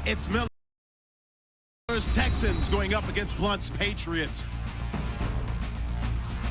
It's Miller's Texans going up against Blunt's Patriots.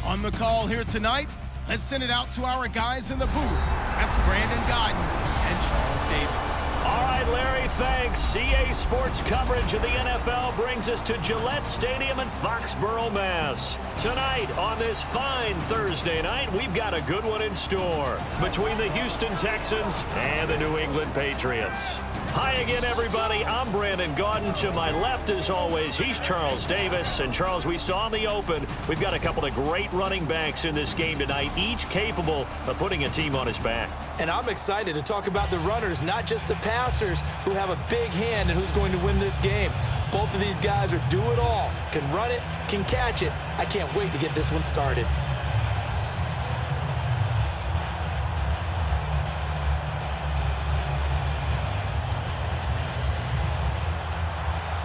On the call here tonight, let's send it out to our guys in the booth. That's Brandon Godden and Charles Davis. All right, Larry, thanks. CA Sports coverage of the NFL brings us to Gillette Stadium in Foxborough, Mass. Tonight, on this fine Thursday night, we've got a good one in store between the Houston Texans and the New England Patriots. Hi again, everybody. I'm Brandon Gaudin. To my left, as always, he's Charles Davis. And, Charles, we saw in the open, we've got a couple of great running backs in this game tonight, each capable of putting a team on his back. And I'm excited to talk about the runners, not just the passers, who have a big hand and who's going to win this game. Both of these guys are do-it-all. Can run it, can catch it. I can't wait to get this one started.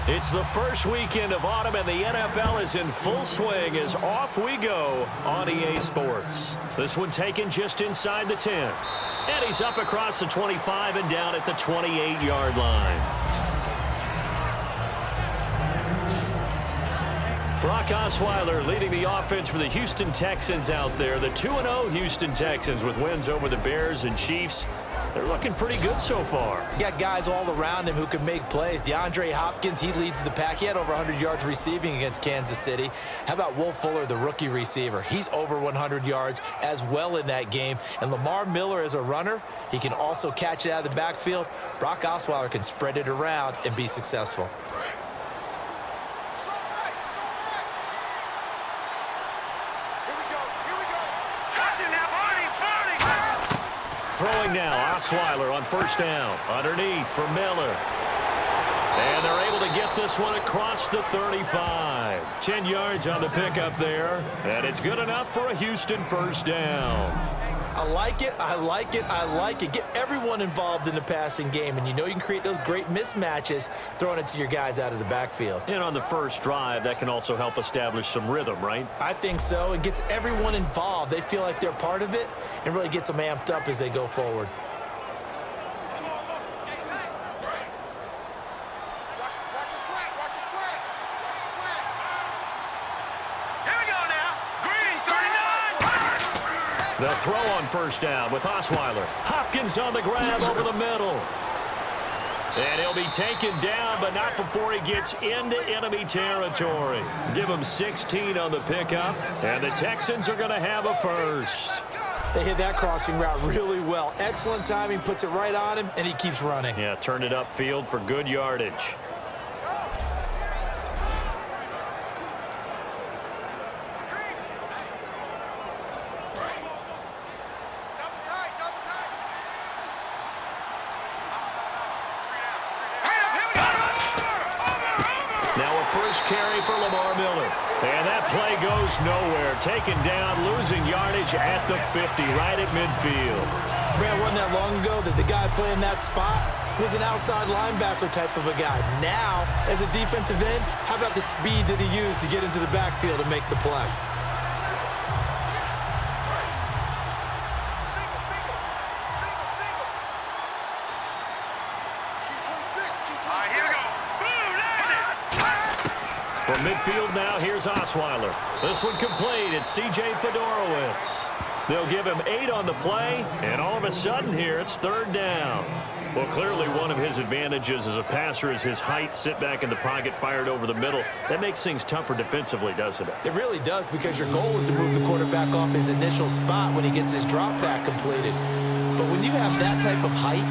It's the first weekend of autumn, and the NFL is in full swing as off we go on EA Sports. This one taken just inside the 10. And he's up across the 25 and down at the 28-yard line. Brock Osweiler leading the offense for the Houston Texans out there. The 2-0 Houston Texans with wins over the Bears and Chiefs. They're looking pretty good so far. Got guys all around him who can make plays. DeAndre Hopkins, he leads the pack. He had over 100 yards receiving against Kansas City. How about Will Fuller, the rookie receiver? He's over 100 yards as well in that game. And Lamar Miller as a runner, he can also catch it out of the backfield. Brock Osweiler can spread it around and be successful. Throwing now, Osweiler on first down. Underneath for Miller. And they're able to get this one across the 35. 10 yards on the pickup there. And it's good enough for a Houston first down. I like it, I like it, I like it. Get everyone involved in the passing game, and you know you can create those great mismatches throwing it to your guys out of the backfield. And on the first drive, that can also help establish some rhythm, right? I think so. It gets everyone involved. They feel like they're part of it and really gets them amped up as they go forward. The throw on first down with Osweiler. Hopkins on the grab over the middle. And he'll be taken down, but not before he gets into enemy territory. Give him 16 on the pickup, and the Texans are going to have a first. They hit that crossing route really well. Excellent timing, puts it right on him, and he keeps running. Yeah, turned it upfield for good yardage. Carry for Lamar Miller. And that play goes nowhere. Taken down, losing yardage at the 50, right at midfield. Man, it wasn't that long ago that the guy playing that spot was an outside linebacker type of a guy. Now, as a defensive end, how about the speed that he used to get into the backfield and make the play? From midfield now, here's Osweiler. This one complete. It's C.J. Fedorowicz. They'll give him 8 on the play, and all of a sudden here, it's third down. Well, clearly one of his advantages as a passer is his height, sit back in the pocket, fired over the middle. That makes things tougher defensively, doesn't it? It really does, because your goal is to move the quarterback off his initial spot when he gets his drop back completed. But when you have that type of height,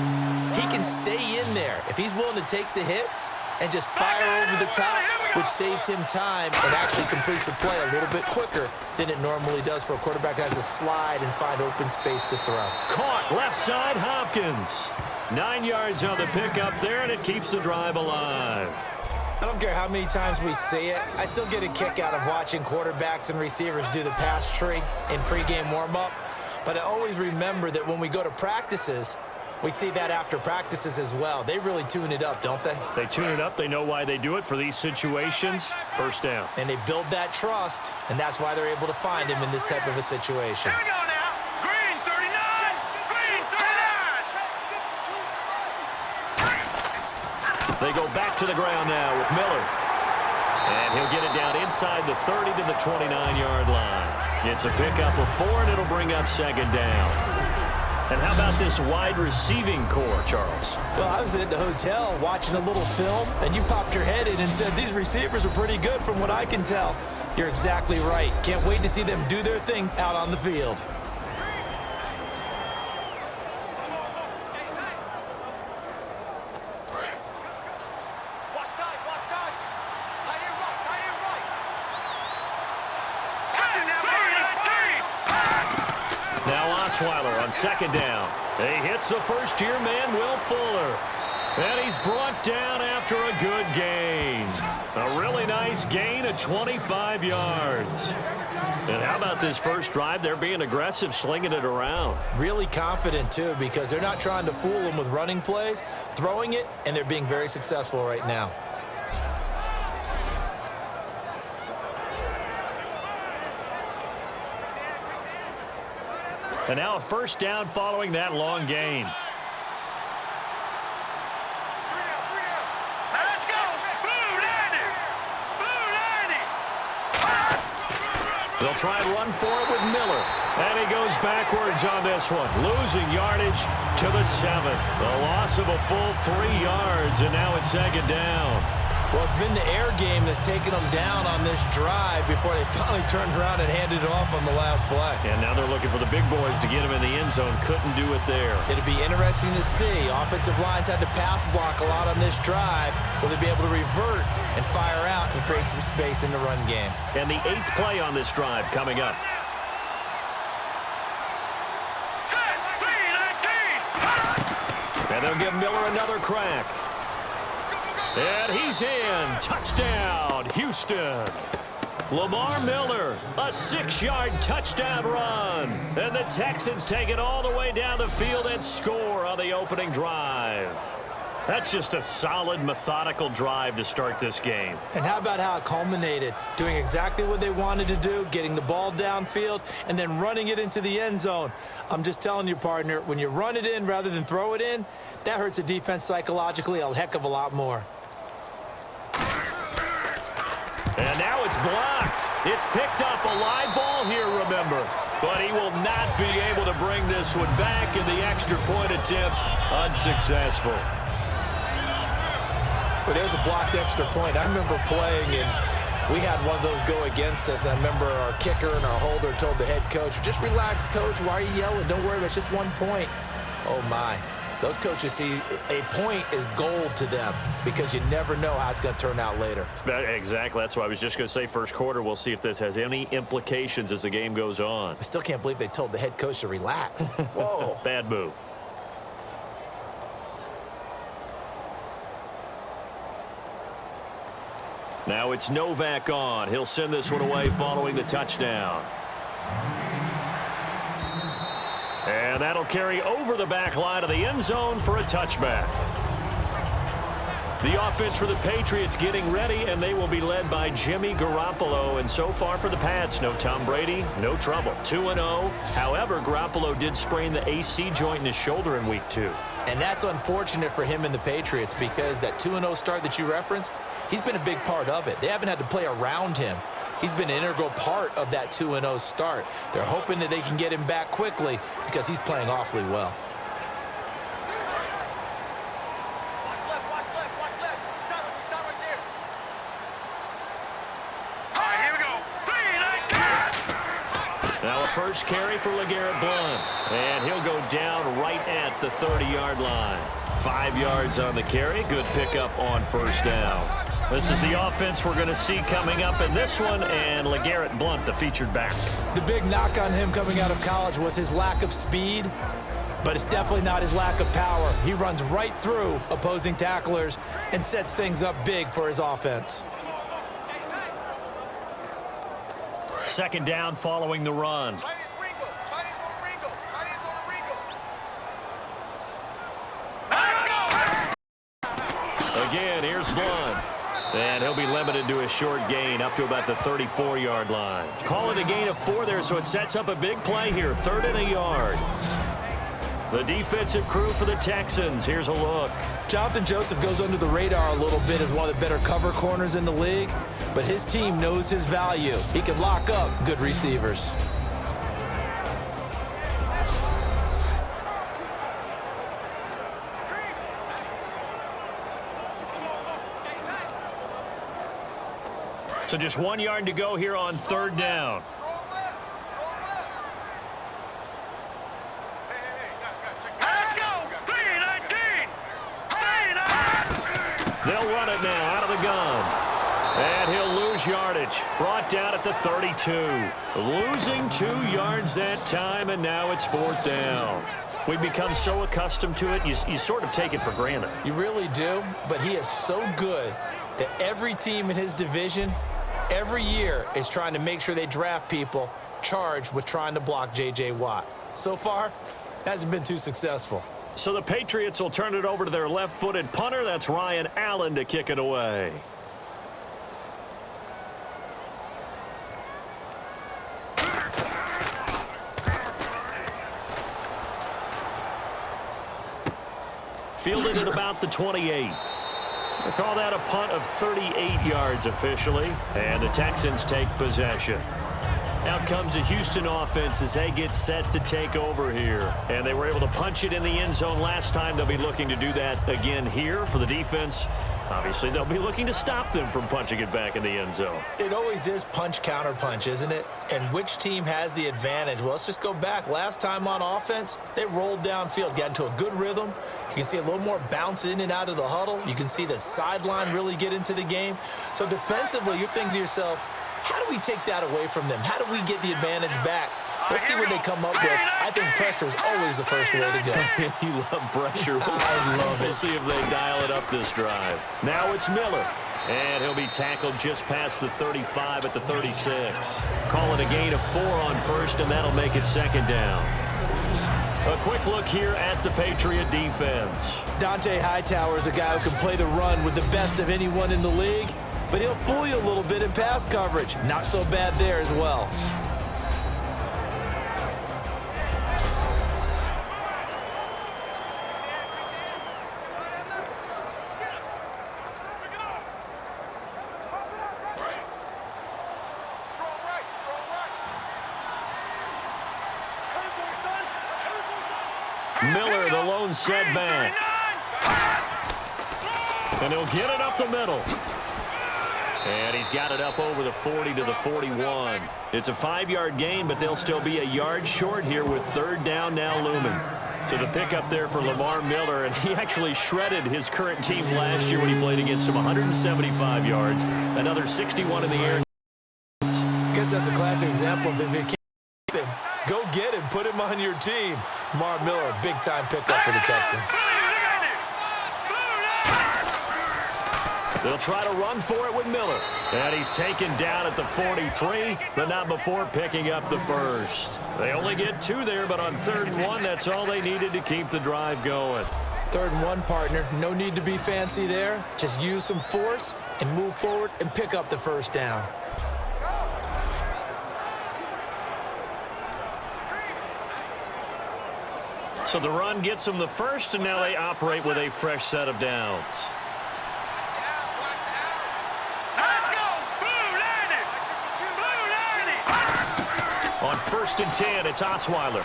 he can stay in there. If he's willing to take the hits and just fire over the top, which saves him time and actually completes a play a little bit quicker than it normally does for a quarterback who has to slide and find open space to throw. Caught left side, Hopkins. 9 yards on the pickup there, and it keeps the drive alive. I don't care how many times we see it. I still get a kick out of watching quarterbacks and receivers do the pass tree in pregame warm-up. But I always remember that when we go to practices, we see that after practices as well. They really tune it up, don't they? They tune it up. They know why they do it for these situations. First down. And they build that trust, and that's why they're able to find him in this type of a situation. Here we go now. Green 39. Green 39. They go back to the ground now with Miller. And he'll get it down inside the 30 to the 29-yard line. It's a pickup of 4, and it'll bring up second down. And how about this wide receiving core, Charles? Well, I was at the hotel watching a little film, and you popped your head in and said these receivers are pretty good from what I can tell. You're exactly right. Can't wait to see them do their thing out on the field. Osweiler on second down. He hits the first-year man, Will Fuller. And he's brought down after a good gain. A really nice gain of 25 yards. And how about this first drive? They're being aggressive, slinging it around. Really confident, too, because they're not trying to fool them with running plays, throwing it, and they're being very successful right now. And now a first down following that long gain. Let's go! They'll try and run for it with Miller. And he goes backwards on this one, losing yardage to the 7. The loss of a full 3 yards, and now it's second down. Well, it's been the air game that's taken them down on this drive before they finally turned around and handed it off on the last play. And now they're looking for the big boys to get him in the end zone. Couldn't do it there. It'd be interesting to see. Offensive lines had to pass block a lot on this drive. Will they be able to revert and fire out and create some space in the run game? And the 8th play on this drive coming up. And they'll give Miller another crack. And he's in. Touchdown, Houston. Lamar Miller, a 6-yard touchdown run. And the Texans take it all the way down the field and score on the opening drive. That's just a solid, methodical drive to start this game. And how about how it culminated? Doing exactly what they wanted to do, getting the ball downfield, and then running it into the end zone. I'm just telling you, partner, when you run it in rather than throw it in, that hurts a defense psychologically a heck of a lot more. And now it's blocked. It's picked up, a live ball here, remember. But he will not be able to bring this one back, and the extra point attempt unsuccessful. Well, there's a blocked extra point. I remember playing, and we had one of those go against us. I remember our kicker and our holder told the head coach, just relax, coach. Why are you yelling? Don't worry, it's just 1 point. Oh, my. Those coaches see a point is gold to them because you never know how it's going to turn out later. Exactly. That's what I was just going to say. First quarter, we'll see if this has any implications as the game goes on. I still can't believe they told the head coach to relax. Whoa. Bad move. Now it's Novak on. He'll send this one away following the touchdown. And that'll carry over the back line of the end zone for a touchback. The offense for the Patriots getting ready, and they will be led by Jimmy Garoppolo. And so far for the Pats, no Tom Brady, no trouble. 2-0. However, Garoppolo did sprain the AC joint in his shoulder in Week 2. And that's unfortunate for him and the Patriots because that 2-0 start that you referenced, he's been a big part of it. They haven't had to play around him. He's been an integral part of that 2-0 start. They're hoping that they can get him back quickly because he's playing awfully well. Watch left. Stop right there. All right, here we go. Now a first carry for LeGarrette Blount. And he'll go down right at the 30-yard line. 5 yards on the carry. Good pickup on first down. This is the offense we're going to see coming up in this one, and LeGarrette Blount, the featured back. The big knock on him coming out of college was his lack of speed, but it's definitely not his lack of power. He runs right through opposing tacklers and sets things up big for his offense. Second down following the run. Again, here's Blount. And he'll be limited to a short gain up to about the 34-yard line. Call it a gain of 4 there, so it sets up a big play here. 3rd and a yard. The defensive crew for the Texans. Here's a look. Jonathan Joseph goes under the radar a little bit as one of the better cover corners in the league, but his team knows his value. He can lock up good receivers. So just 1 yard to go here on third down. They'll run it now out of the gun. And he'll lose yardage. Brought down at the 32. Losing 2 yards that time, and now it's fourth down. We've become so accustomed to it, you sort of take it for granted. You really do, but he is so good that every team in his division, every year, is trying to make sure they draft people charged with trying to block J.J. Watt. So far, hasn't been too successful. So the Patriots will turn it over to their left-footed punter. That's Ryan Allen to kick it away. Fielded at about the 28. They call that a punt of 38 yards officially, and the Texans take possession. Out comes the Houston offense as they get set to take over here. And they were able to punch it in the end zone last time. They'll be looking to do that again here for the defense. Obviously, they'll be looking to stop them from punching it back in the end zone. It always is punch-counter-punch, isn't it? And which team has the advantage? Well, let's just go back. Last time on offense, they rolled downfield, got into a good rhythm. You can see a little more bounce in and out of the huddle. You can see the sideline really get into the game. So defensively, you're thinking to yourself, how do we take that away from them? How do we get the advantage back? Let's see what they come up with. I think pressure is always the first way to go. You love pressure. I love it. We'll see if they dial it up this drive. Now it's Miller. And he'll be tackled just past the 35 at the 36. Calling a gain of 4 on first, and that'll make it second down. A quick look here at the Patriot defense. Dante Hightower is a guy who can play the run with the best of anyone in the league, but he'll fool you a little bit in pass coverage. Not so bad there as well. Miller, the lone setback. And he'll get it up the middle. And he's got it up over the 40 to the 41. It's a 5-yard gain, but they'll still be a yard short here with third down now looming. So the pickup there for Lamar Miller, and he actually shredded his current team last year when he played against them. 175 yards, another 61 in the air. I guess that's a classic example of if you can't keep him, go get him, put him on your team. Lamar Miller, big-time pickup for the Texans. They'll try to run for it with Miller. And he's taken down at the 43, but not before picking up the first. They only get 2 there, but on 3rd and 1, that's all they needed to keep the drive going. 3rd and 1, partner. No need to be fancy there. Just use some force and move forward and pick up the first down. So the run gets them the first, and now they operate with a fresh set of downs. On 1st and 10, it's Osweiler.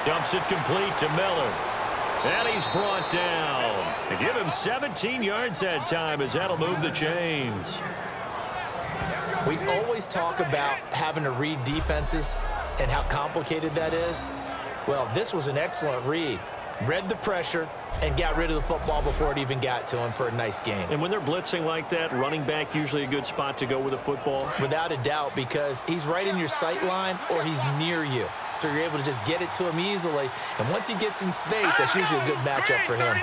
Dumps it complete to Miller. And he's brought down. They give him 17 yards that time as that'll move the chains. We always talk about having to read defenses and how complicated that is. Well, this was an excellent read. Read the pressure and got rid of the football before it even got to him for a nice game. And when they're blitzing like that, running back usually a good spot to go with the football? Without a doubt, because he's right in your sight line or he's near you. So you're able to just get it to him easily. And once he gets in space, that's usually a good matchup for him.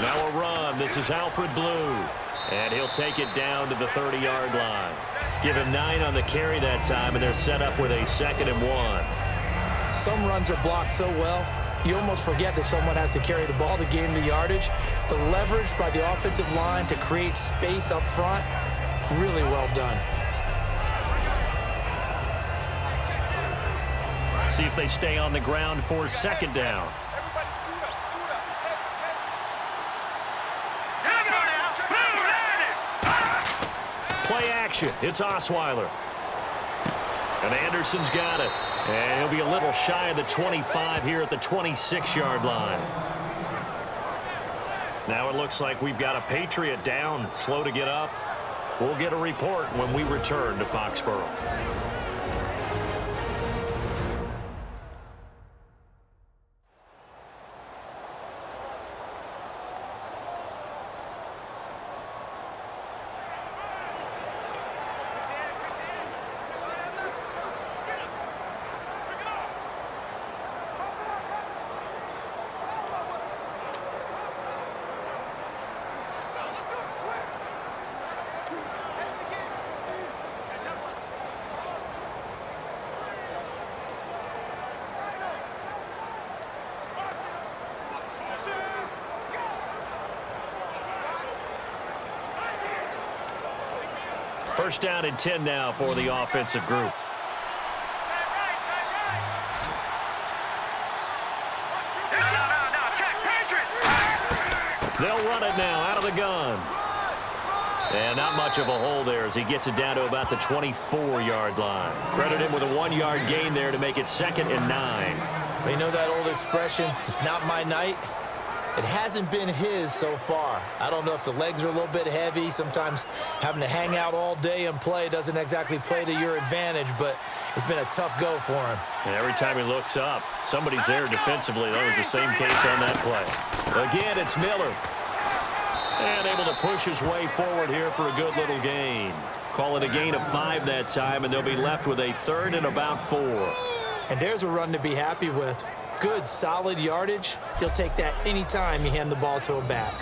Now a run. This is Alfred Blue. And he'll take it down to the 30-yard line. Give him 9 on the carry that time, and they're set up with a 2nd and 1. Some runs are blocked so well, you almost forget that someone has to carry the ball to gain the yardage. The leverage by the offensive line to create space up front, really well done. see if they stay on the ground for second down. Everybody scoot up, scoot up. Here we go now. Play action. It's Osweiler. And Anderson's got it. And he'll be a little shy of the 25 here at the 26-yard line. Now it looks like we've got a Patriot down, slow to get up. We'll get a report when we return to Foxborough. First down and 10 now for the offensive group. They'll run it now out of the gun. And not much of a hole there as he gets it down to about the 24-yard line. Credit him with a 1-yard gain there to make it 2nd and 9. You know that old expression, it's not my night? It hasn't been his so far. I don't know if the legs are a little bit heavy. Sometimes having to hang out all day and play doesn't exactly play to your advantage, but it's been a tough go for him. And every time he looks up, somebody's there defensively. That was the same case on that play. Again, it's Miller. And able to push his way forward here for a good little gain. Call it a gain of 5 that time, and they'll be left with a 3rd and about 4. And there's a run to be happy with. Good, solid yardage. He'll take that anytime you hand the ball to a back.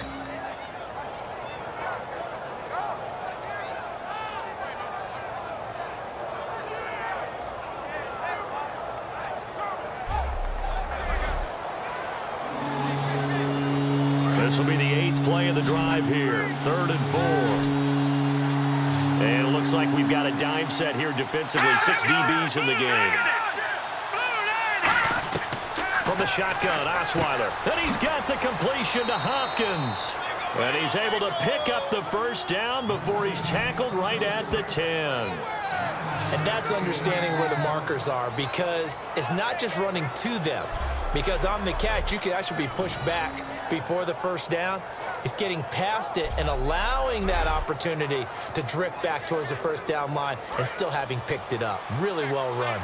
This will be the 8th play of the drive here. 3rd and 4. And it looks like we've got a dime set here defensively. 6 DBs in the game. From the shotgun, Osweiler. And he's got the completion to Hopkins. And he's able to pick up the first down before he's tackled right at the 10. And that's understanding where the markers are, because it's not just running to them. Because on the catch, you could actually be pushed back before the first down. It's getting past it and allowing that opportunity to drift back towards the first down line and still having picked it up. Really well run.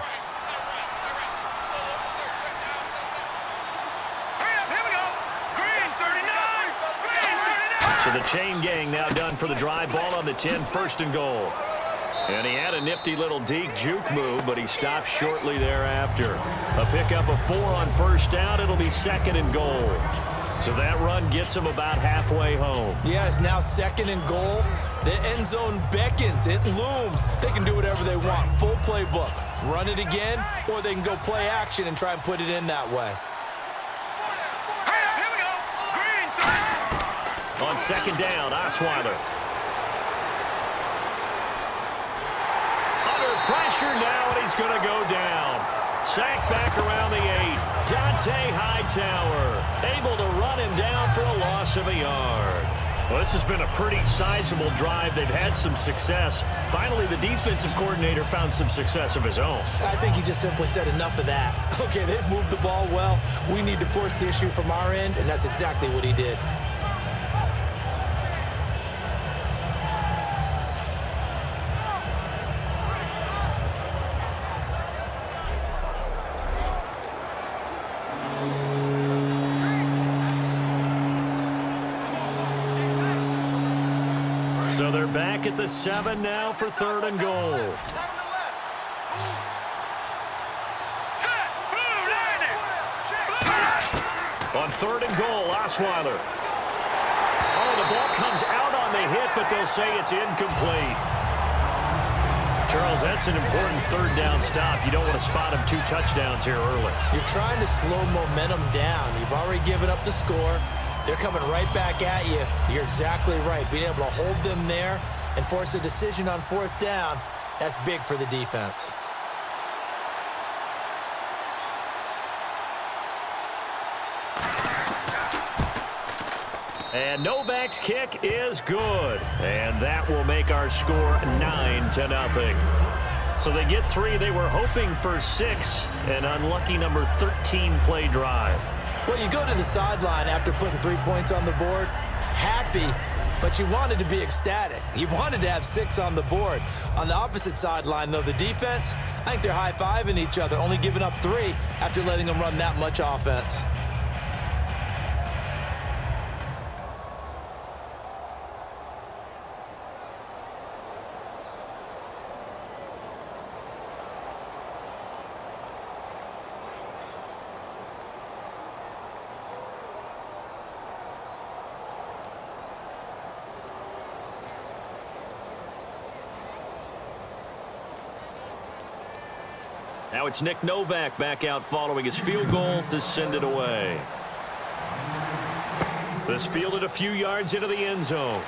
So the chain gang now done for the drive. Ball on the 10, 1st and goal. And he had a nifty little deke juke move, but he stopped shortly thereafter. A pickup of 4 on first down. It'll be 2nd and goal. So that run gets him about halfway home. Yeah, it's now 2nd and goal. The end zone beckons. It looms. They can do whatever they want. Full playbook. Run it again, or they can go play action and try and put it in that way. On 2nd down, Osweiler. Under pressure now, and he's going to go down. Sacked back around the 8. Dante Hightower able to run him down for a loss of a yard. Well, this has been a pretty sizable drive. They've had some success. Finally, the defensive coordinator found some success of his own. I think he just simply said enough of that. Okay, they've moved the ball well. We need to force the issue from our end, and that's exactly what he did. So they're back at the 7 now for 3rd and goal. On 3rd and goal, Osweiler. Oh, the ball comes out on the hit, but they'll say it's incomplete. Charles, that's an important 3rd down stop. You don't want to spot him 2 touchdowns here early. You're trying to slow momentum down. You've already given up the score. They're coming right back at you. You're exactly right. Being able to hold them there and force a decision on 4th down, that's big for the defense. And Novak's kick is good. And that will make our score 9-0. So they get 3. They were hoping for 6. An unlucky number 13 play drive. Well, you go to the sideline after putting 3 points on the board, happy, but you wanted to be ecstatic. You wanted to have 6 on the board. On the opposite sideline, though, the defense, I think they're high-fiving each other, only giving up 3 after letting them run that much offense. Now it's Nick Novak back out following his field goal to send it away. This fielded a few yards into the end zone.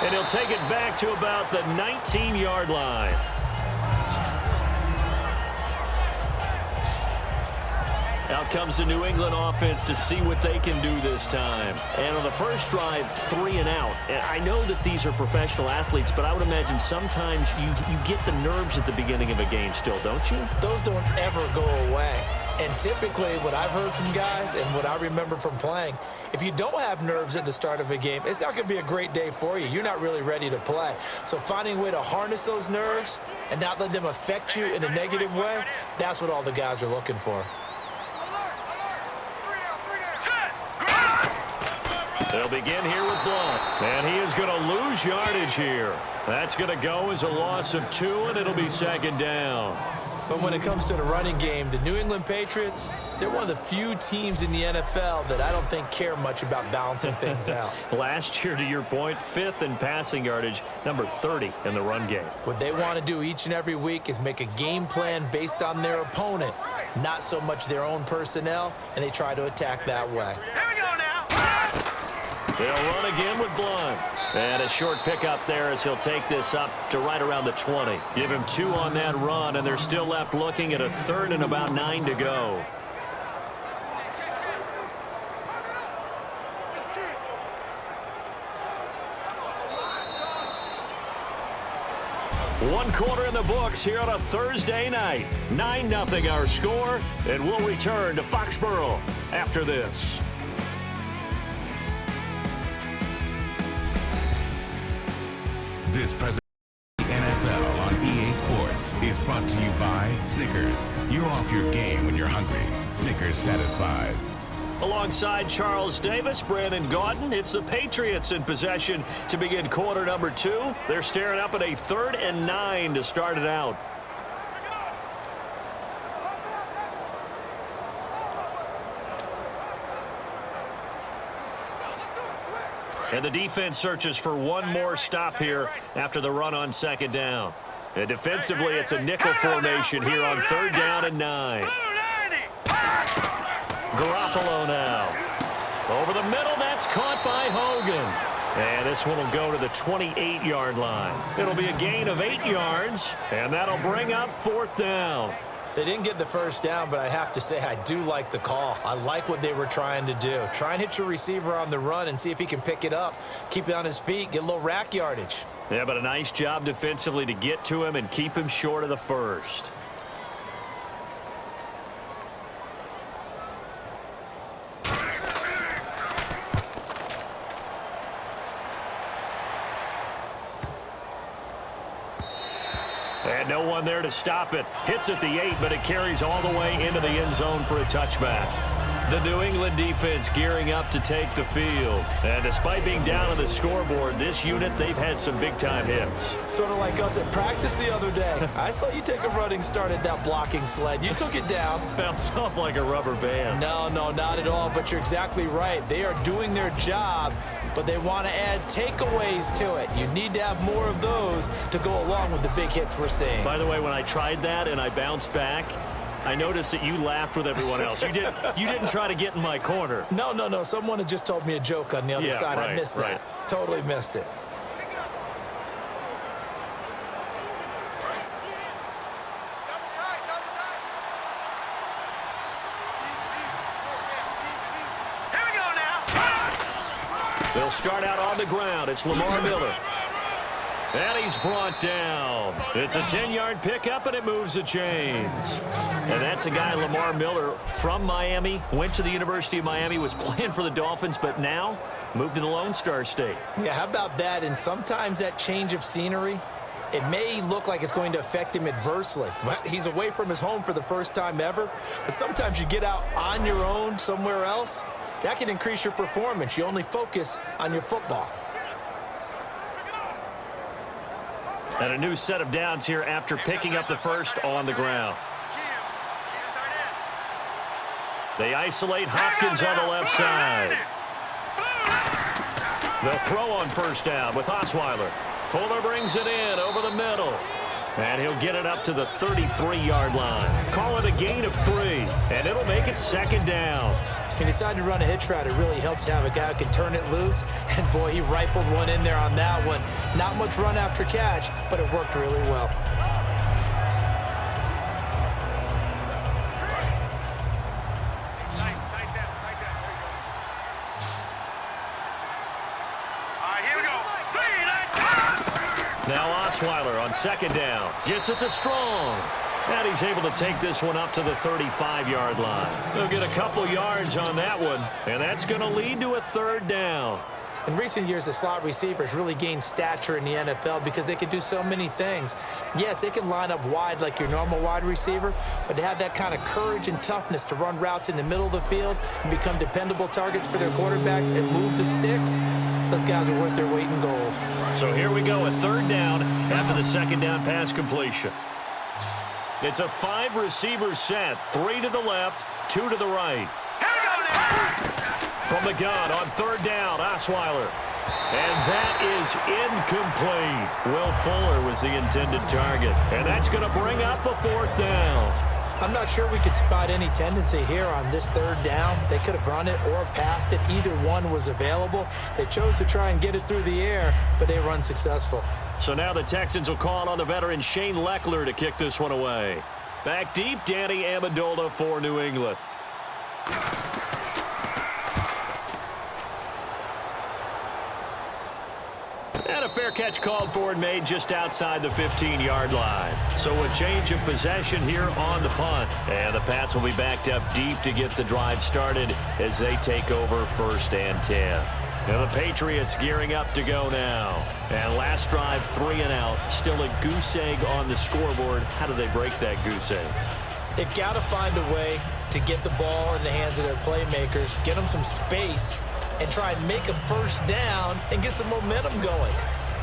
And he'll take it back to about the 19-yard line. Out comes the New England offense to see what they can do this time. And on the first drive, 3 and out. And I know that these are professional athletes, but I would imagine sometimes you get the nerves at the beginning of a game still, don't you? Those don't ever go away. And typically what I've heard from guys and what I remember from playing, if you don't have nerves at the start of a game, it's not going to be a great day for you. You're not really ready to play. So finding a way to harness those nerves and not let them affect you in a negative way, that's what all the guys are looking for. They'll begin here with Blunt. And he is going to lose yardage here. That's going to go as a loss of 2, and it'll be 2nd down. But when it comes to the running game, the New England Patriots, they're one of the few teams in the NFL that I don't think care much about balancing things out. Last year, to your point, 5th in passing yardage, number 30 in the run game. What they want to do each and every week is make a game plan based on their opponent, not so much their own personnel, and they try to attack that way. Here we go now. They'll run again with Blunt. And a short pickup there as he'll take this up to right around the 20. Give him 2 on that run, and they're still left looking at a 3rd and about 9 to go. One quarter in the books here on a Thursday night. 9-0 our score, and we'll return to Foxborough after this. This presentation of the NFL on EA Sports is brought to you by Snickers. You're off your game when you're hungry. Snickers satisfies. Alongside Charles Davis, Brandon Gaudin, it's the Patriots in possession to begin quarter number 2. They're staring up at a 3rd and 9 to start it out. And the defense searches for one more stop here after the run on 2nd down. And defensively, it's a nickel formation here on 3rd down and 9. Garoppolo now. Over the middle, that's caught by Hogan. And this one will go to the 28-yard line. It'll be a gain of 8 yards, and that'll bring up 4th down. They didn't get the first down, but I have to say I do like the call. I like what they were trying to do. Try and hit your receiver on the run and see if he can pick it up, keep it on his feet, get a little rack yardage. Yeah, but a nice job defensively to get to him and keep him short of the first. And no one there to stop it. Hits at the 8, but it carries all the way into the end zone for a touchback. The New England defense gearing up to take the field. And despite being down on the scoreboard, this unit, they've had some big-time hits. Sort of like us at practice the other day. I saw you take a running start at that blocking sled. You took it down. Bounced off like a rubber band. No, not at all, but you're exactly right. They are doing their job, but they want to add takeaways to it. You need to have more of those to go along with the big hits we're seeing. By the way, when I tried that and I bounced back, I noticed that you laughed with everyone else. You didn't try to get in my corner. No. Someone had just told me a joke on the other side. Right, I missed that. Right. Totally missed it. They'll start out on the ground. It's Lamar Miller. And he's brought down. It's a 10-yard pickup, and it moves the chains. And that's a guy, Lamar Miller, from Miami, went to the University of Miami, was playing for the Dolphins, but now moved to the Lone Star State. Yeah, how about that? And sometimes that change of scenery, it may look like it's going to affect him adversely. He's away from his home for the first time ever. But sometimes you get out on your own somewhere else, that can increase your performance. You only focus on your football. And a new set of downs here after picking up the first on the ground. They isolate Hopkins on the left side. They'll throw on first down with Osweiler. Fuller brings it in over the middle. And he'll get it up to the 33-yard line. Call it a gain of 3, and it'll make it second down. He decided to run a hitch route. It really helps to have a guy who can turn it loose. And, boy, he rifled one in there on that one. Not much run after catch, but it worked really well. Now Osweiler on second down. Gets it to Strong. And he's able to take this one up to the 35-yard line. They'll get a couple yards on that one, and that's going to lead to a third down. In recent years, the slot receivers really gained stature in the NFL because they can do so many things. Yes, they can line up wide like your normal wide receiver, but to have that kind of courage and toughness to run routes in the middle of the field and become dependable targets for their quarterbacks and move the sticks, those guys are worth their weight in gold. So here we go, a third down after the second down pass completion. It's a 5-receiver set, 3 to the left, 2 to the right. From the gun on third down, Osweiler. And that is incomplete. Will Fuller was the intended target. And that's going to bring up a fourth down. I'm not sure we could spot any tendency here on this third down. They could have run it or passed it. Either one was available. They chose to try and get it through the air, but they were unsuccessful. So now the Texans will call on the veteran Shane Leckler to kick this one away. Back deep, Danny Amendola for New England. And a fair catch called for and made just outside the 15-yard line. So a change of possession here on the punt. And the Pats will be backed up deep to get the drive started as they take over 1st and 10. And the Patriots gearing up to go now. And last drive, 3 and out. Still a goose egg on the scoreboard. How do they break that goose egg? They've got to find a way to get the ball in the hands of their playmakers, get them some space, and try and make a first down and get some momentum going.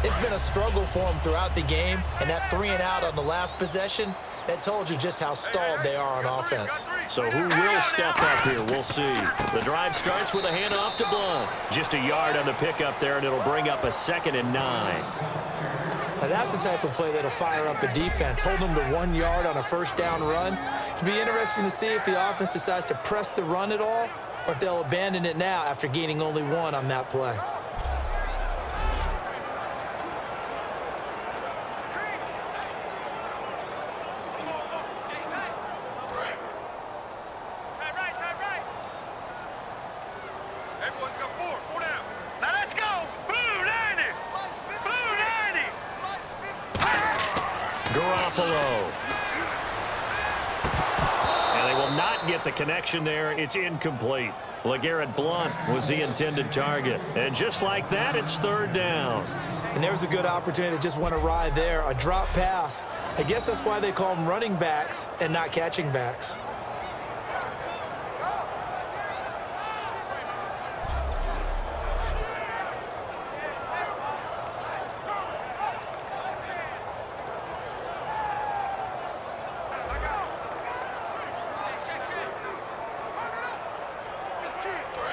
It's been a struggle for them throughout the game, and that 3 and out on the last possession, that told you just how stalled they are on offense. So who will step up here? We'll see. The drive starts with a handoff to Blunt. Just a yard on the pickup there, and it'll bring up a 2nd and 9. Now that's the type of play that'll fire up a defense. Hold them to 1 yard on a first down run. It'll be interesting to see if the offense decides to press the run at all, or if they'll abandon it now after gaining only 1 on that play. The connection there, it's incomplete. LeGarrette Blount was the intended target. And just like that, it's 3rd down. And there's a good opportunity to just went awry there. A drop pass. I guess that's why they call them running backs and not catching backs.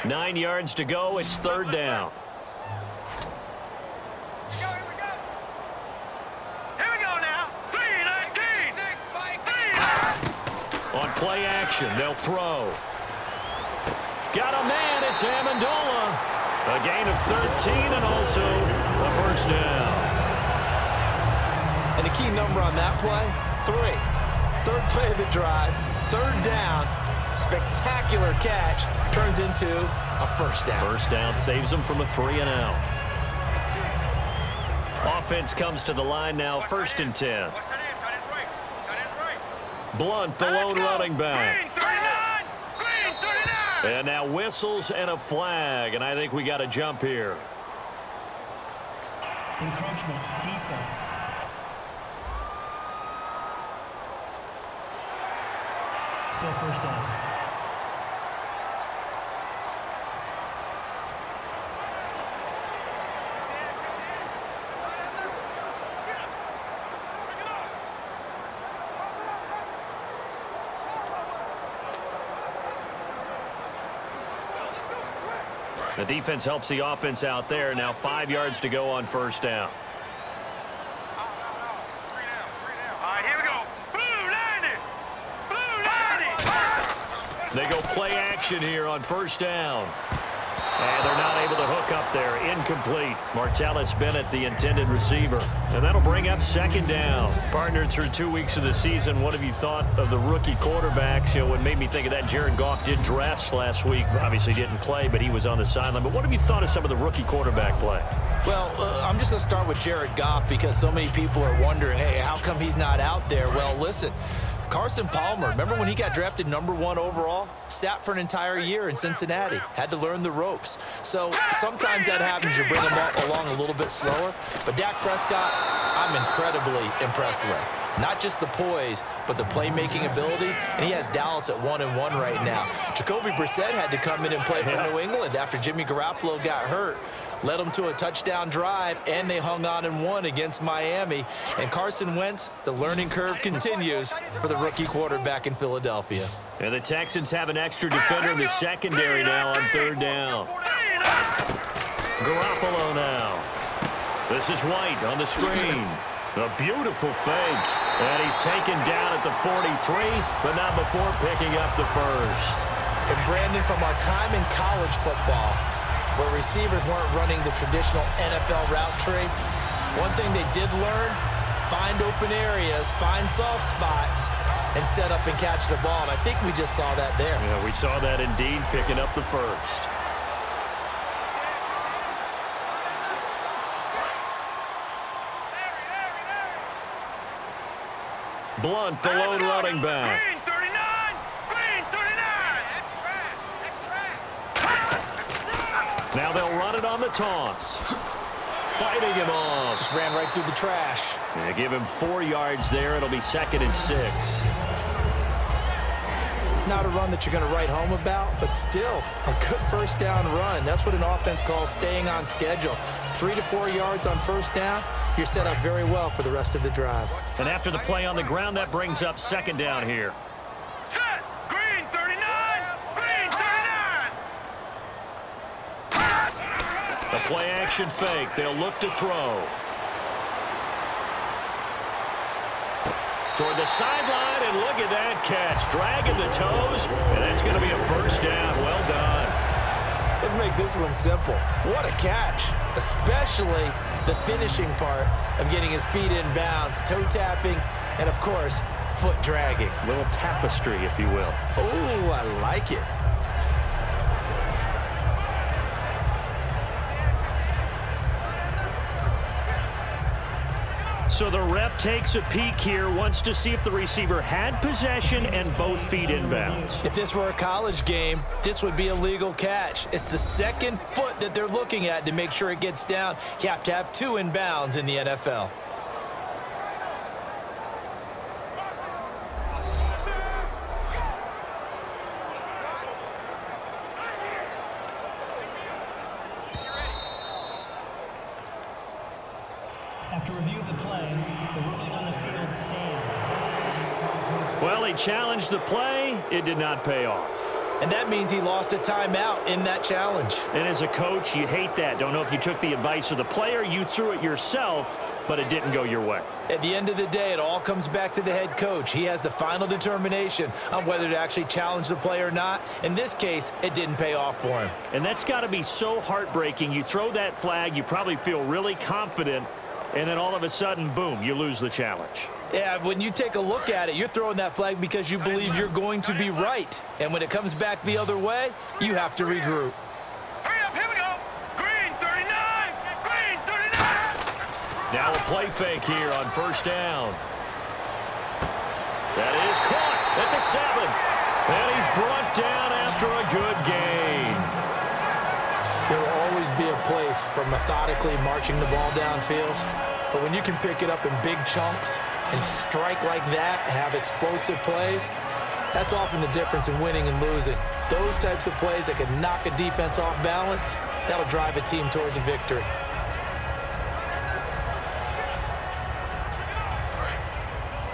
Nine yards to go. It's 3rd down. Here we go now. 3-19. On play action, they'll throw. Got a man. It's Amendola. A gain of 13 and also a first down. And the key number on that play, 3. 3rd play of the drive, 3rd down. Spectacular catch turns into a first down. First down saves them from a 3-and-out. Offense comes to the line now, 1st and 10. Blunt, the lone running back. And now whistles and a flag, and I think we got a jump here. Encroachment, defense. Still first down. The defense helps the offense out there. Now 5 yards to go on first down. All right, here we go. Blue 90. They go play action here on first down. And they're not able to hook up there. Incomplete. Martellus Bennett, the intended receiver. And that'll bring up 2nd down. Partnered through 2 weeks of the season. What have you thought of the rookie quarterbacks? You know, what made me think of that, Jared Goff did dress last week. Obviously didn't play, but he was on the sideline. But what have you thought of some of the rookie quarterback play? Well, I'm just going to start with Jared Goff because so many people are wondering, hey, how come he's not out there? Well, listen. Carson Palmer, remember when he got drafted #1 overall? Sat for an entire year in Cincinnati. Had to learn the ropes. So sometimes that happens. You bring him along a little bit slower. But Dak Prescott, I'm incredibly impressed with. Not just the poise, but the playmaking ability. And he has Dallas at 1-1 right now. Jacoby Brissett had to come in and play for New England after Jimmy Garoppolo got hurt. Led them to a touchdown drive, and they hung on and won against Miami. And Carson Wentz, the learning curve continues for the rookie quarterback in Philadelphia. And the Texans have an extra defender in the secondary now on 3rd down. Garoppolo now. This is White on the screen. A beautiful fake. And he's taken down at the 43, but not before picking up the first. And Brandon, from our time in college football, where receivers weren't running the traditional NFL route tree, one thing they did learn, find open areas, find soft spots, and set up and catch the ball. And I think we just saw that there. Yeah, we saw that indeed, picking up the first. Blunt, the lone running back. Green 39. Green 39. That's trash. Now they'll run it on the toss. Fighting him off. Just ran right through the trash. They give him 4 yards there. It'll be 2nd and 6. Not a run that you're going to write home about, but still a good first down run. That's what an offense calls staying on schedule. 3 to 4 yards on first down, you're set up very well for the rest of the drive. And after the play on the ground, that brings up 2nd down here. Set. Green 39. Green 39. The play action fake. They'll look to throw. Toward the sideline, and look at that catch. Dragging the toes, and that's going to be a first down. Well done. Let's make this one simple. What a catch, especially the finishing part of getting his feet in bounds, toe tapping, and, of course, foot dragging. A little tapestry, if you will. Oh, I like it. So the ref takes a peek here, wants to see if the receiver had possession and both feet inbounds. If this were a college game, this would be a legal catch. It's the second foot that they're looking at to make sure it gets down. You have to have 2 inbounds in the NFL. After review of the play, the ruling on the field stands. Well, he challenged the play. It did not pay off. And that means he lost a timeout in that challenge. And as a coach, you hate that. Don't know if you took the advice of the player, you threw it yourself, but it didn't go your way. At the end of the day, it all comes back to the head coach. He has the final determination on whether to actually challenge the play or not. In this case, it didn't pay off for him. And that's got to be so heartbreaking. You throw that flag, you probably feel really confident, and then all of a sudden, boom, you lose the challenge. Yeah, when you take a look at it, you're throwing that flag because you believe you're going to be right. And when it comes back the other way, you have to regroup. Hurry up, here we go. Green 39, green 39. Now a play fake here on first down. That is caught at the 7. And he's brought down after a good gain. There will always be a place for methodically marching the ball downfield. But when you can pick it up in big chunks and strike like that, have explosive plays, that's often the difference in winning and losing. Those types of plays that can knock a defense off balance, that'll drive a team towards a victory.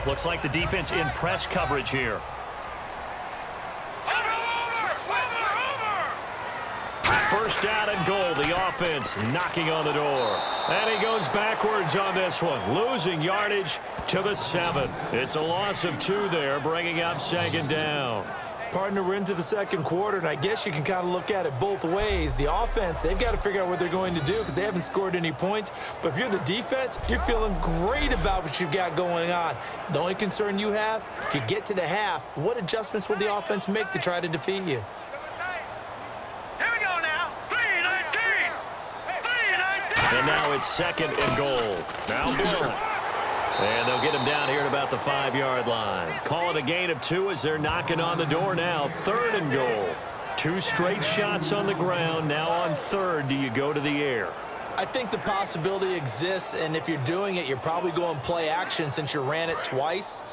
Looks like the defense in press coverage here. First down and goal, the offense knocking on the door. And he goes backwards on this one, losing yardage to the 7. It's a loss of 2 there, bringing up second down. Partner, we're into the second quarter, and I guess you can kind of look at it both ways. The offense, they've got to figure out what they're going to do because they haven't scored any points. But if you're the defense, you're feeling great about what you've got going on. The only concern you have, if you get to the half, what adjustments will the offense make to try to defeat you? And now it's second and goal. Now Miller. And they'll get him down here at about the 5-yard line. Call it a gain of 2 as they're knocking on the door now. Third and goal. 2 straight shots on the ground. Now on third, do you go to the air? I think the possibility exists, and if you're doing it, you're probably going play action since you ran it twice.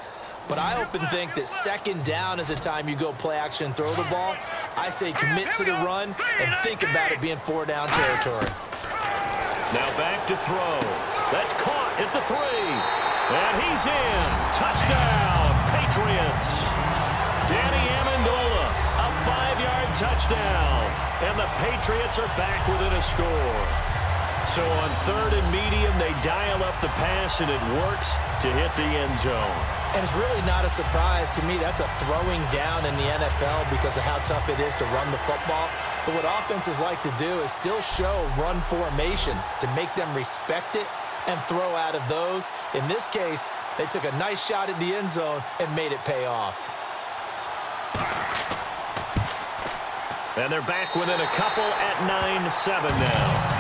But I often think that second down is the time you go play action and throw the ball. I say commit to the run and think about it being 4-down territory. Now back to throw. That's caught at the 3. And he's in. Touchdown, Patriots. Danny Amendola, a 5-yard touchdown. And the Patriots are back within a score. So on third and medium, they dial up the pass, and it works to hit the end zone. And it's really not a surprise to me. That's a throwing down in the NFL because of how tough it is to run the football. But what offenses like to do is still show run formations to make them respect it and throw out of those. In this case, they took a nice shot at the end zone and made it pay off. And they're back within a couple at 9-7 now.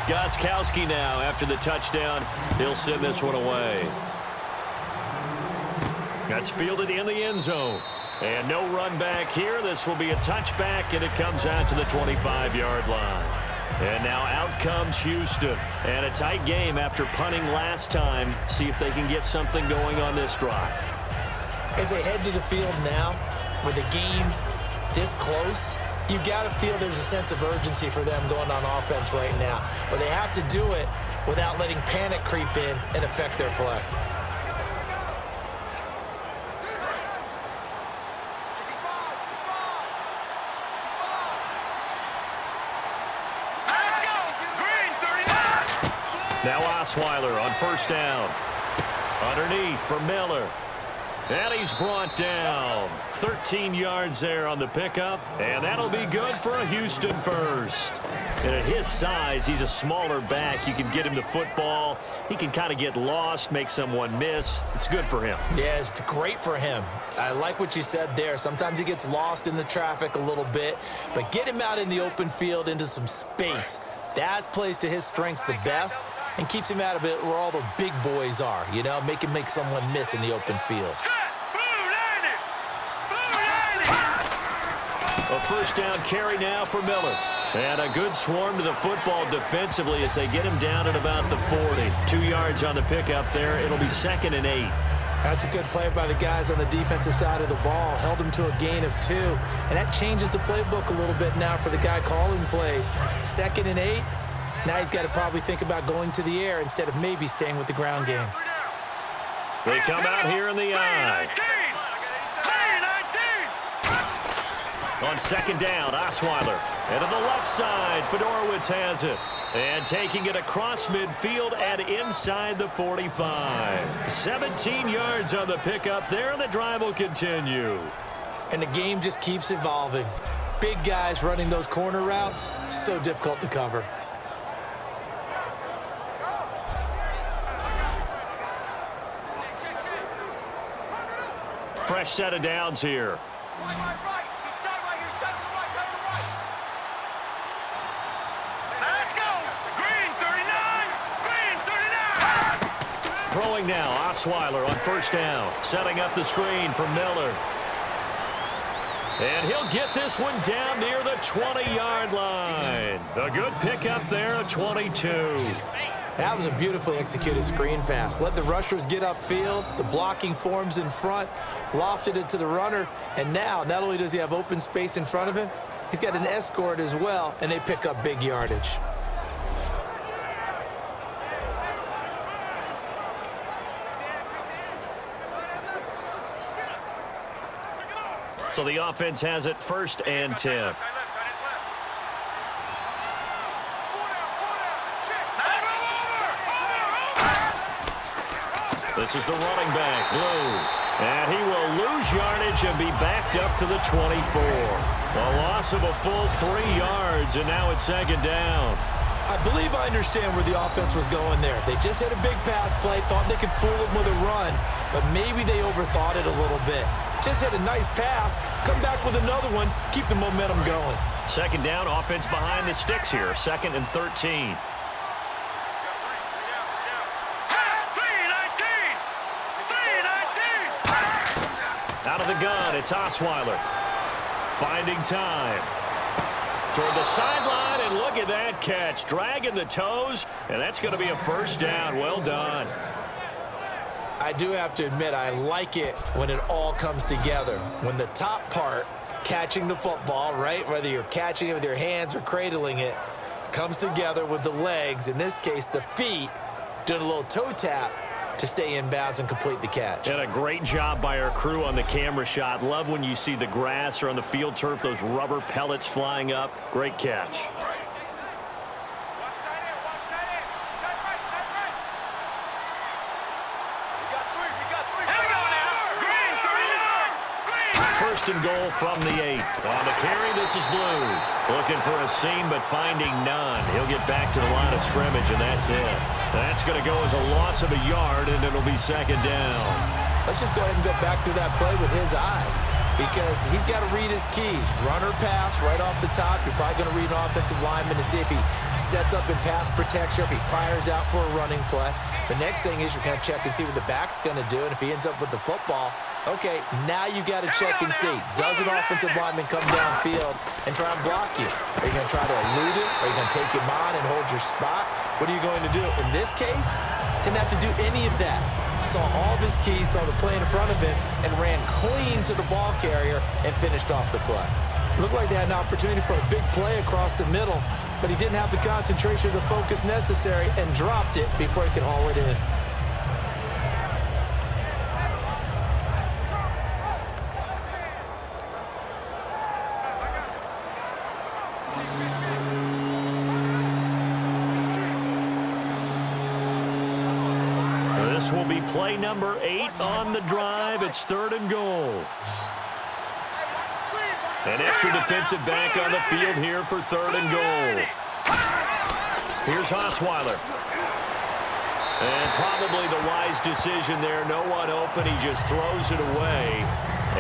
Gostkowski now after the touchdown. He'll send this one away. That's fielded in the end zone. And no run back here. This will be a touchback, and it comes out to the 25-yard line. And now out comes Houston. And a tight game after punting last time. See if they can get something going on this drive. As they head to the field now, with the game this close, you've got to feel there's a sense of urgency for them going on offense right now. But they have to do it without letting panic creep in and affect their play. Let's go. Green 39. Now Osweiler on first down. Underneath for Miller. And he's brought down. 13 yards there on the pickup. And that'll be good for a Houston first. And at his size, he's a smaller back. You can get him the football. He can kind of get lost, make someone miss. It's good for him. Yeah, it's great for him. I like what you said there. Sometimes he gets lost in the traffic a little bit. But get him out in the open field into some space. That plays to his strengths the best and keeps him out of it where all the big boys are, you know, make him make someone miss in the open field. Set. Blue landing. Blue landing. A first down carry now for Miller. And a good swarm to the football defensively as they get him down at about the 40. 2 yards on the pickup there. It'll be 2nd and 8. That's a good play by the guys on the defensive side of the ball. Held him to a gain of 2. And that changes the playbook a little bit now for the guy calling plays. 2nd and 8. Now he's got to probably think about going to the air instead of maybe staying with the ground game. They come out here in the eye. On second down, Osweiler. And to the left side, Fedorowicz has it. And taking it across midfield and inside the 45. 17 yards on the pickup there, and the drive will continue. And the game just keeps evolving. Big guys running those corner routes, so difficult to cover. Fresh set of downs here. Throwing now, Osweiler on first down, setting up the screen for Miller. And he'll get this one down near the 20-yard line. A good pickup there, a 22. That was a beautifully executed screen pass. Let the rushers get upfield, the blocking forms in front, lofted it to the runner, and now not only does he have open space in front of him, he's got an escort as well, and they pick up big yardage. So the offense has it first and 10. This is the running back, Blue. And he will lose yardage and be backed up to the 24. A loss of a full 3 yards, and now it's second down. I believe I understand where the offense was going there. They just hit a big pass play, thought they could fool him with a run, but maybe they overthought it a little bit. Just hit a nice pass, come back with another one, keep the momentum going. Second down, offense behind the sticks here, second and 13. Out of the gun, it's Osweiler. Finding time. Toward the sideline, and look at that catch. Dragging the toes, and that's going to be a first down. Well done. I do have to admit, I like it when it all comes together. When the top part, catching the football, right, whether you're catching it with your hands or cradling it, comes together with the legs, in this case the feet, doing a little toe tap to stay in bounds and complete the catch. And a great job by our crew on the camera shot. Love when you see the grass or on the field turf, those rubber pellets flying up. Great catch. First and goal from the 8. On the carry, this is Blue. Looking for a seam, but finding none. He'll get back to the line of scrimmage, and that's it. That's going to go as a loss of a yard, and it'll be second down. Let's just go ahead and go back through that play with his eyes, because he's got to read his keys. Run or pass right off the top. You're probably going to read an offensive lineman to see if he sets up in pass protection, if he fires out for a running play. The next thing is you're going to check and see what the back's going to do, and if he ends up with the football, okay, now you got to check and see. Does an offensive lineman come downfield and try and block you? Are you going to try to elude it? Are you going to take him on and hold your spot? What are you going to do? In this case, didn't have to do any of that. Saw all of his keys, saw the play in front of him, and ran clean to the ball carrier and finished off the play. Looked like they had an opportunity for a big play across the middle, but he didn't have the concentration or the focus necessary and dropped it before he could haul it in. This will be play number 8 on the drive. It's third and goal. An extra defensive back on the field here for third and goal. Here's Osweiler. And probably the wise decision there. No one open. He just throws it away.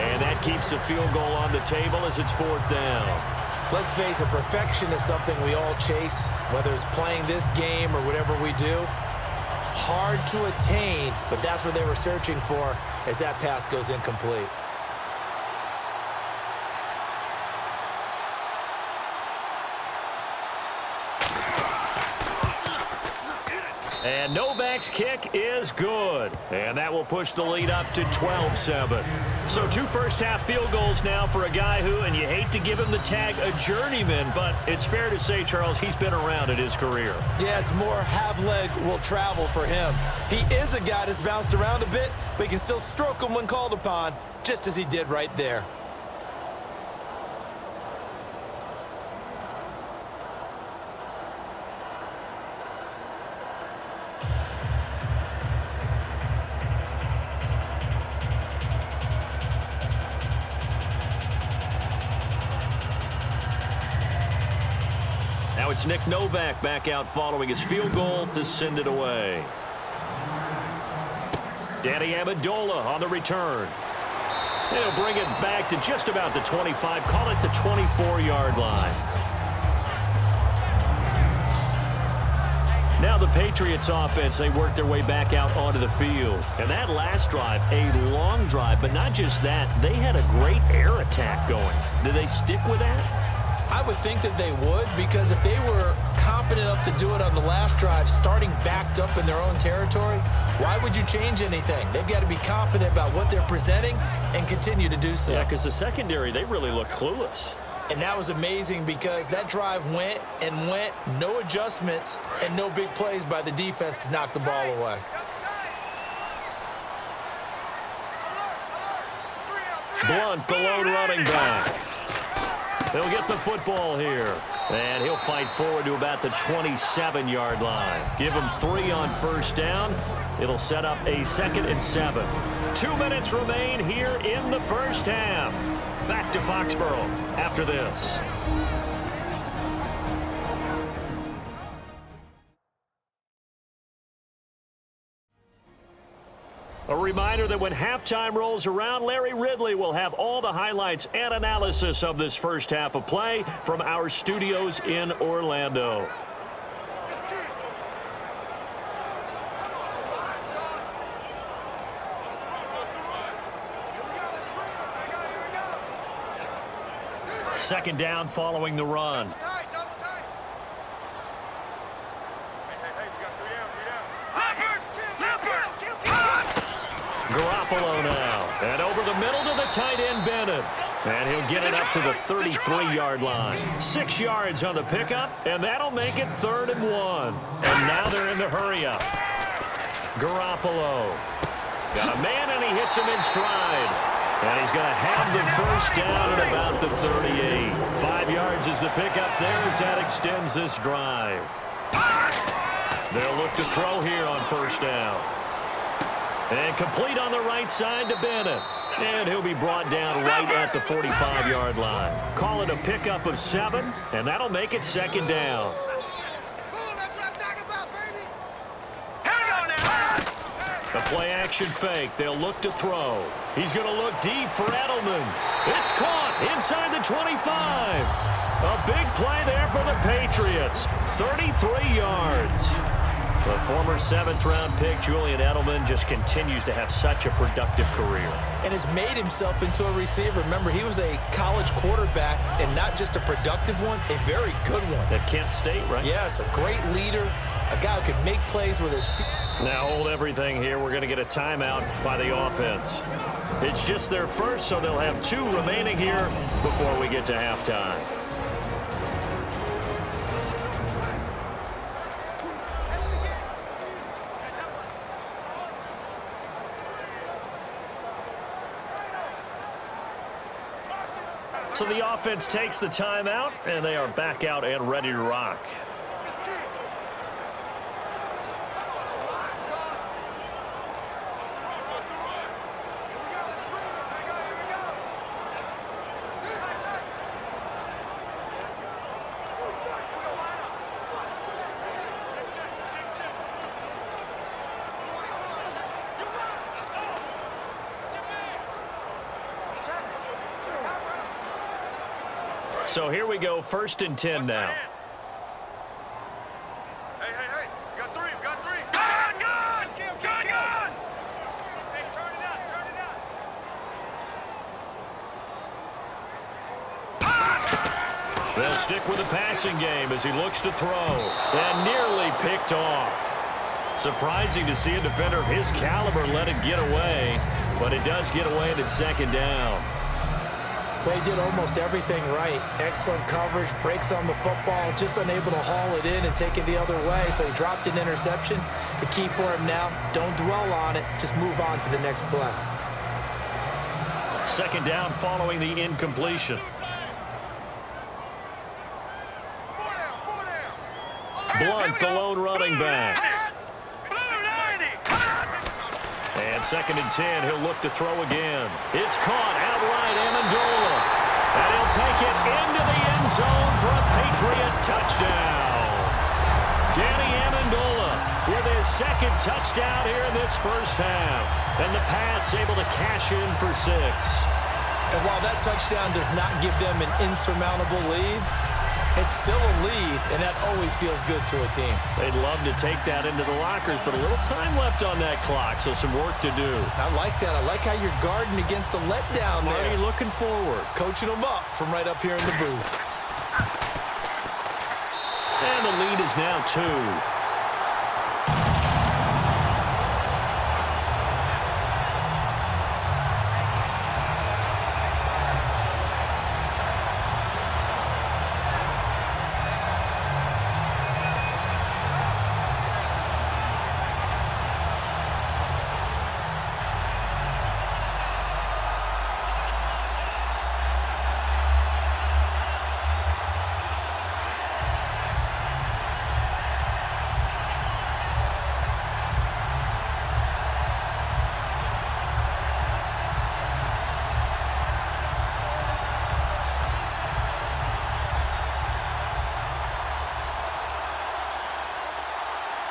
And that keeps the field goal on the table as it's fourth down. Let's face it, perfection is something we all chase, whether it's playing this game or whatever we do. Hard to attain, but that's what they were searching for as that pass goes incomplete. And Novak's kick is good. And that will push the lead up to 12-7. So 2 first-half field goals now for a guy who, and you hate to give him the tag a journeyman, but it's fair to say, Charles, he's been around in his career. Yeah, it's more have-leg will travel for him. He is a guy that's bounced around a bit, but he can still stroke him when called upon, just as he did right there. Now it's Nick Novak back out following his field goal to send it away. Danny Amendola on the return. He'll bring it back to just about the 25, call it the 24-yard line. Now the Patriots offense, they work their way back out onto the field. And that last drive, a long drive, but not just that, they had a great air attack going. Do they stick with that? I would think that they would, because if they were competent enough to do it on the last drive, starting backed up in their own territory, why would you change anything? They've got to be confident about what they're presenting and continue to do so. Yeah, because the secondary, they really look clueless. And that was amazing because that drive went and went, no adjustments, and no big plays by the defense to knock the ball away. Blunt, the lone running back. He'll get the football here. And he'll fight forward to about the 27-yard line. Give him 3 on first down. It'll set up a 2nd and 7. 2 minutes remain here in the first half. Back to Foxborough after this. A reminder that when halftime rolls around, Larry Ridley will have all the highlights and analysis of this first half of play from our studios in Orlando. Second down following the run. Garoppolo now. And over the middle to the tight end, Bennett. And he'll get it up to the 33-yard line. 6 yards on the pickup, and that'll make it 3rd and 1. And now they're in the hurry-up. Garoppolo. Got a man, and he hits him in stride. And he's going to have the first down at about the 38. 5 yards is the pickup there as that extends this drive. They'll look to throw here on first down. And complete on the right side to Bennett. And he'll be brought down right at the 45-yard line. Call it a pickup of 7, and that'll make it 2nd down. The play-action fake. They'll look to throw. He's going to look deep for Edelman. It's caught inside the 25. A big play there for the Patriots. 33 yards. The former 7th-round pick, Julian Edelman, just continues to have such a productive career. And has made himself into a receiver. Remember, he was a college quarterback, and not just a productive one, a very good one. At Kent State, right? Yes, a great leader, a guy who can make plays with his feet. Now hold everything here. We're going to get a timeout by the offense. It's just their first, so they'll have 2 remaining here before we get to halftime. So the offense takes the timeout, and they are back out and ready to rock. So here we go, 1st and 10 now. Hey, we got 3, Gun! Hey, turn it out! They'll stick with the passing game as he looks to throw. And nearly picked off. Surprising to see a defender of his caliber let it get away, but it does get away and it's second down. Well, he did almost everything right. Excellent coverage, breaks on the football, just unable to haul it in and take it the other way, so he dropped an interception. The key for him now, don't dwell on it, just move on to the next play. Second down following the incompletion. Blunt, the lone running back. And second and 10, he'll look to throw again. It's caught outright, Amendola. And he'll take it into the end zone for a Patriot touchdown. Danny Amendola with his second touchdown here in this first half. And the Pats able to cash in for 6. And while that touchdown does not give them an insurmountable lead, it's still a lead, and that always feels good to a team. They'd love to take that into the lockers, but a little time left on that clock, so some work to do. I like that. I like how you're guarding against a letdown there. Already looking forward. Coaching them up from right up here in the booth. And the lead is now 2.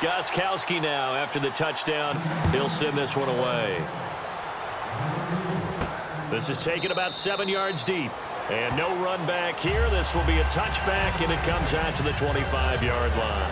Gostkowski now after the touchdown. He'll send this one away. This is taken about 7 yards deep. And no run back here. This will be a touchback, and it comes out to the 25-yard line.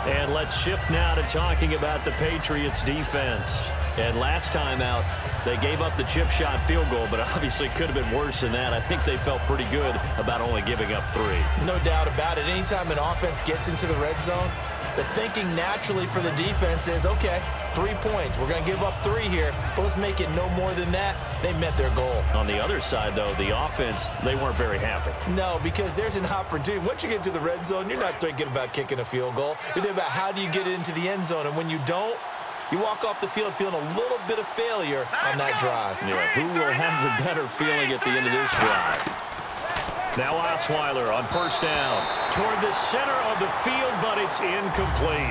And let's shift now to talking about the Patriots defense. And last time out, they gave up the chip shot field goal, but obviously could have been worse than that. I think they felt pretty good about only giving up 3. No doubt about it. Anytime an offense gets into the red zone, the thinking naturally for the defense is, okay, 3 points. We're going to give up 3 here, but let's make it no more than that. They met their goal. On the other side, though, the offense, they weren't very happy. No, because there's an opportunity. Once you get to the red zone, you're not thinking about kicking a field goal. You're thinking about how do you get it into the end zone, and when you don't, you walk off the field feeling a little bit of failure on that drive. Yeah, who will have the better feeling at the end of this drive? Now Osweiler on first down toward the center of the field, but it's incomplete.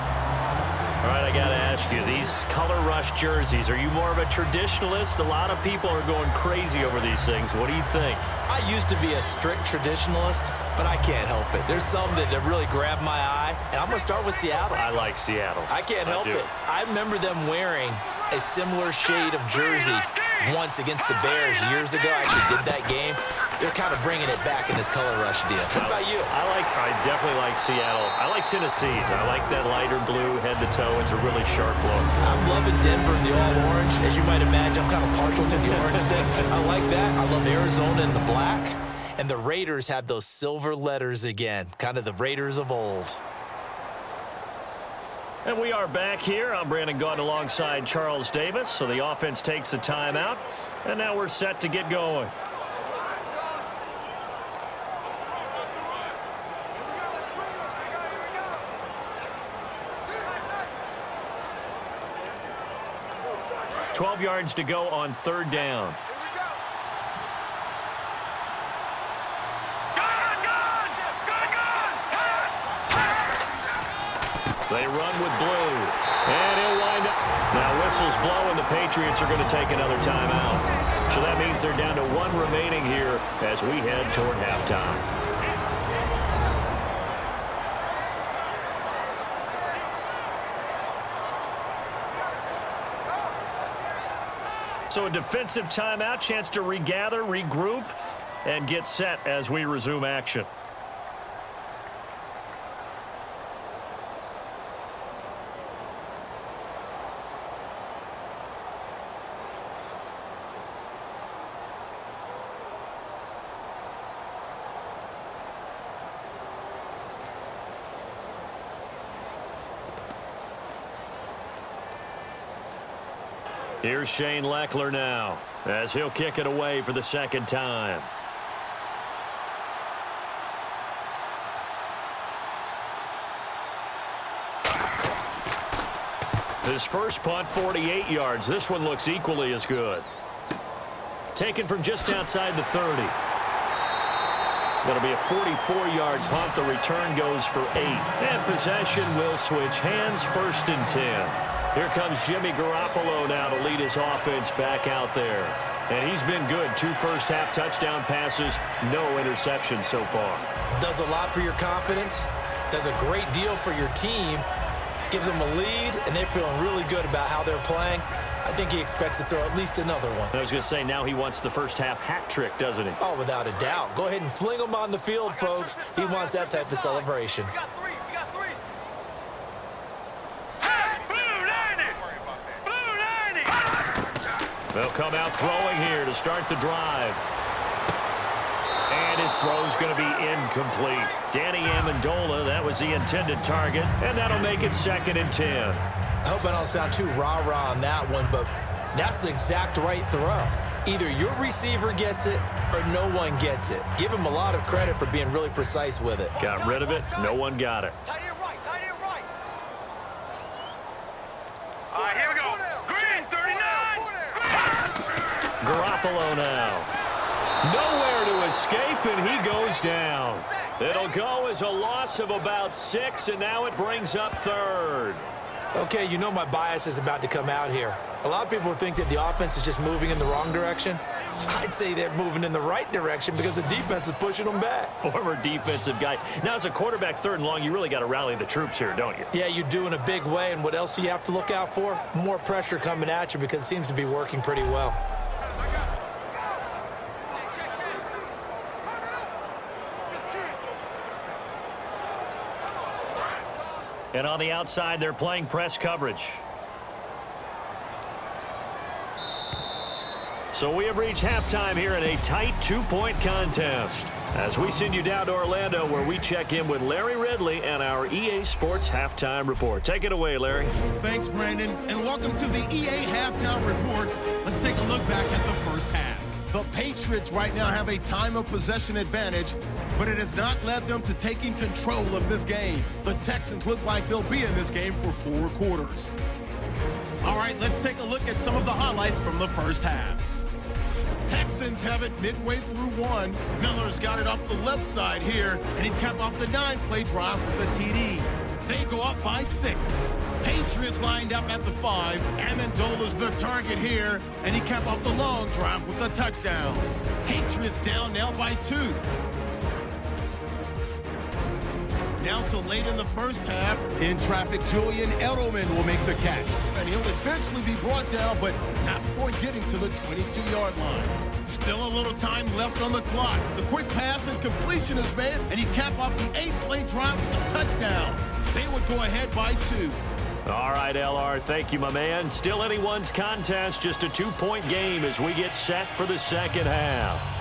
All right, I got to ask you, these color rush jerseys, are you more of a traditionalist? A lot of people are going crazy over these things. What do you think? I used to be a strict traditionalist, but I can't help it. There's some that really grab my eye, and I'm going to start with Seattle. I like Seattle. I can't help it. I remember them wearing a similar shade of jersey once against the Bears years ago. I actually did that game. They're kind of bringing it back in this color rush deal. What about you? I definitely like Seattle. I like Tennessee's. I like that lighter blue head to toe. It's a really sharp look. I'm loving Denver in the all-orange. As you might imagine, I'm kind of partial to the orange thing. I like that. I love Arizona in the black. And the Raiders have those silver letters again, kind of the Raiders of old. And we are back here. I'm Brandon Gaudin alongside Charles Davis. So the offense takes a timeout. And now we're set to get going. $12 yards to go on third down. They run with blue. And he'll wind up. Now whistles blow, and the Patriots are going to take another timeout. So that means they're down to 1 remaining here as we head toward halftime. So a defensive timeout, chance to regather, regroup, and get set as we resume action. Here's Shane Leckler now as he'll kick it away for the second time. His first punt, 48 yards. This one looks equally as good. Taken from just outside the 30. That'll be a 44-yard punt. The return goes for 8. And possession will switch hands, 1st and 10. Here comes Jimmy Garoppolo now to lead his offense back out there. And he's been good. 2 first-half touchdown passes, no interceptions so far. Does a lot for your confidence. Does a great deal for your team. Gives them a lead, and they're feeling really good about how they're playing. I think he expects to throw at least another one. I was going to say, now he wants the first-half hat trick, doesn't he? Oh, without a doubt. Go ahead and fling him on the field, folks. He wants that type of celebration. We got three. Hey, Blue 90! They'll come out throwing here to start the drive. And his throw's going to be incomplete. Danny Amendola, that was the intended target, and that'll make it 2nd and 10. I hope I don't sound too rah-rah on that one, but that's the exact right throw. Either your receiver gets it or no one gets it. Give him a lot of credit for being really precise with it. Got rid of it. No one got it. Tight end right. All right, here we go. Green 39. Garoppolo now. Nowhere to escape, and he goes down. It'll go as a loss of about 6, and now it brings up 3rd. Okay, you know my bias is about to come out here. A lot of people think that the offense is just moving in the wrong direction. I'd say they're moving in the right direction because the defense is pushing them back. Former defensive guy. Now, as a quarterback, 3rd and long, you really got to rally the troops here, don't you? Yeah, you do in a big way, and what else do you have to look out for? More pressure coming at you because it seems to be working pretty well. And on the outside, they're playing press coverage. So we have reached halftime here in a tight 2-point contest as we send you down to Orlando where we check in with Larry Ridley and our EA Sports Halftime Report. Take it away, Larry. Thanks, Brandon, and welcome to the EA Halftime Report. Let's take a look back at the first half. The Patriots right now have a time of possession advantage, but it has not led them to taking control of this game. The Texans look like they'll be in this game for 4 quarters. All right, let's take a look at some of the highlights from the first half. Texans have it midway through 1. Miller's got it off the left side here, and he capped off the 9-play drive with a TD. They go up by 6. Patriots lined up at the 5. Amendola's the target here, and he capped off the long drive with a touchdown. Patriots down now by 2. Now to late in the first half. In traffic, Julian Edelman will make the catch. And he'll eventually be brought down, but not before getting to the 22-yard line. Still a little time left on the clock. The quick pass and completion is made, and he capped off the 8-play drive with a touchdown. They would go ahead by 2. All right, LR, thank you, my man. Still anyone's contest, just a 2-point game as we get set for the second half.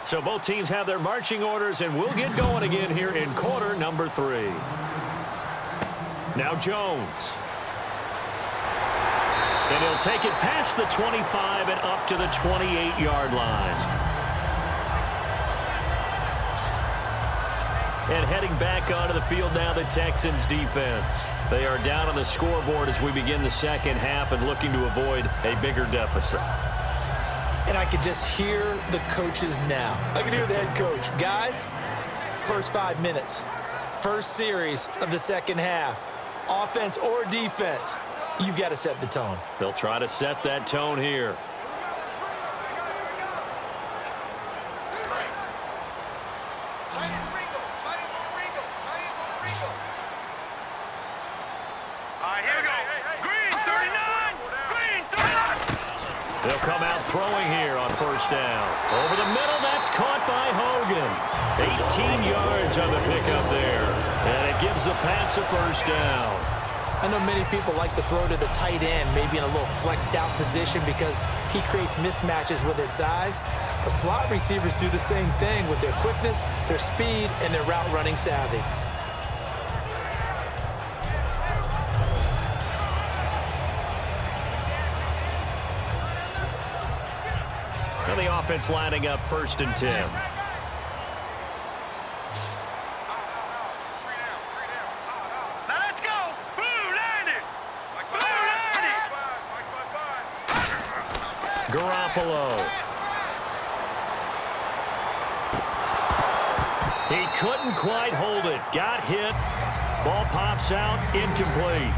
So both teams have their marching orders, and we'll get going again here in quarter number 3. Now Jones. And he'll take it past the 25 and up to the 28-yard line. And heading back onto the field now, the Texans defense. They are down on the scoreboard as we begin the second half and looking to avoid a bigger deficit. And I could just hear the coaches now. I can hear the head coach. Guys, first 5 minutes. First series of the second half. Offense or defense, you've got to set the tone. They'll try to set that tone here. All They'll come out throwing here on first down. Over the middle, that's caught by Hogan. 18 yards on the pickup there. And it gives the Pats a first down. I know many people like to throw to the tight end, maybe in a little flexed out position because he creates mismatches with his size. But slot receivers do the same thing with their quickness, their speed, and their route running savvy. And the offense lining up 1st and 10. Garoppolo. He couldn't quite hold it. Got hit. Ball pops out. Incomplete.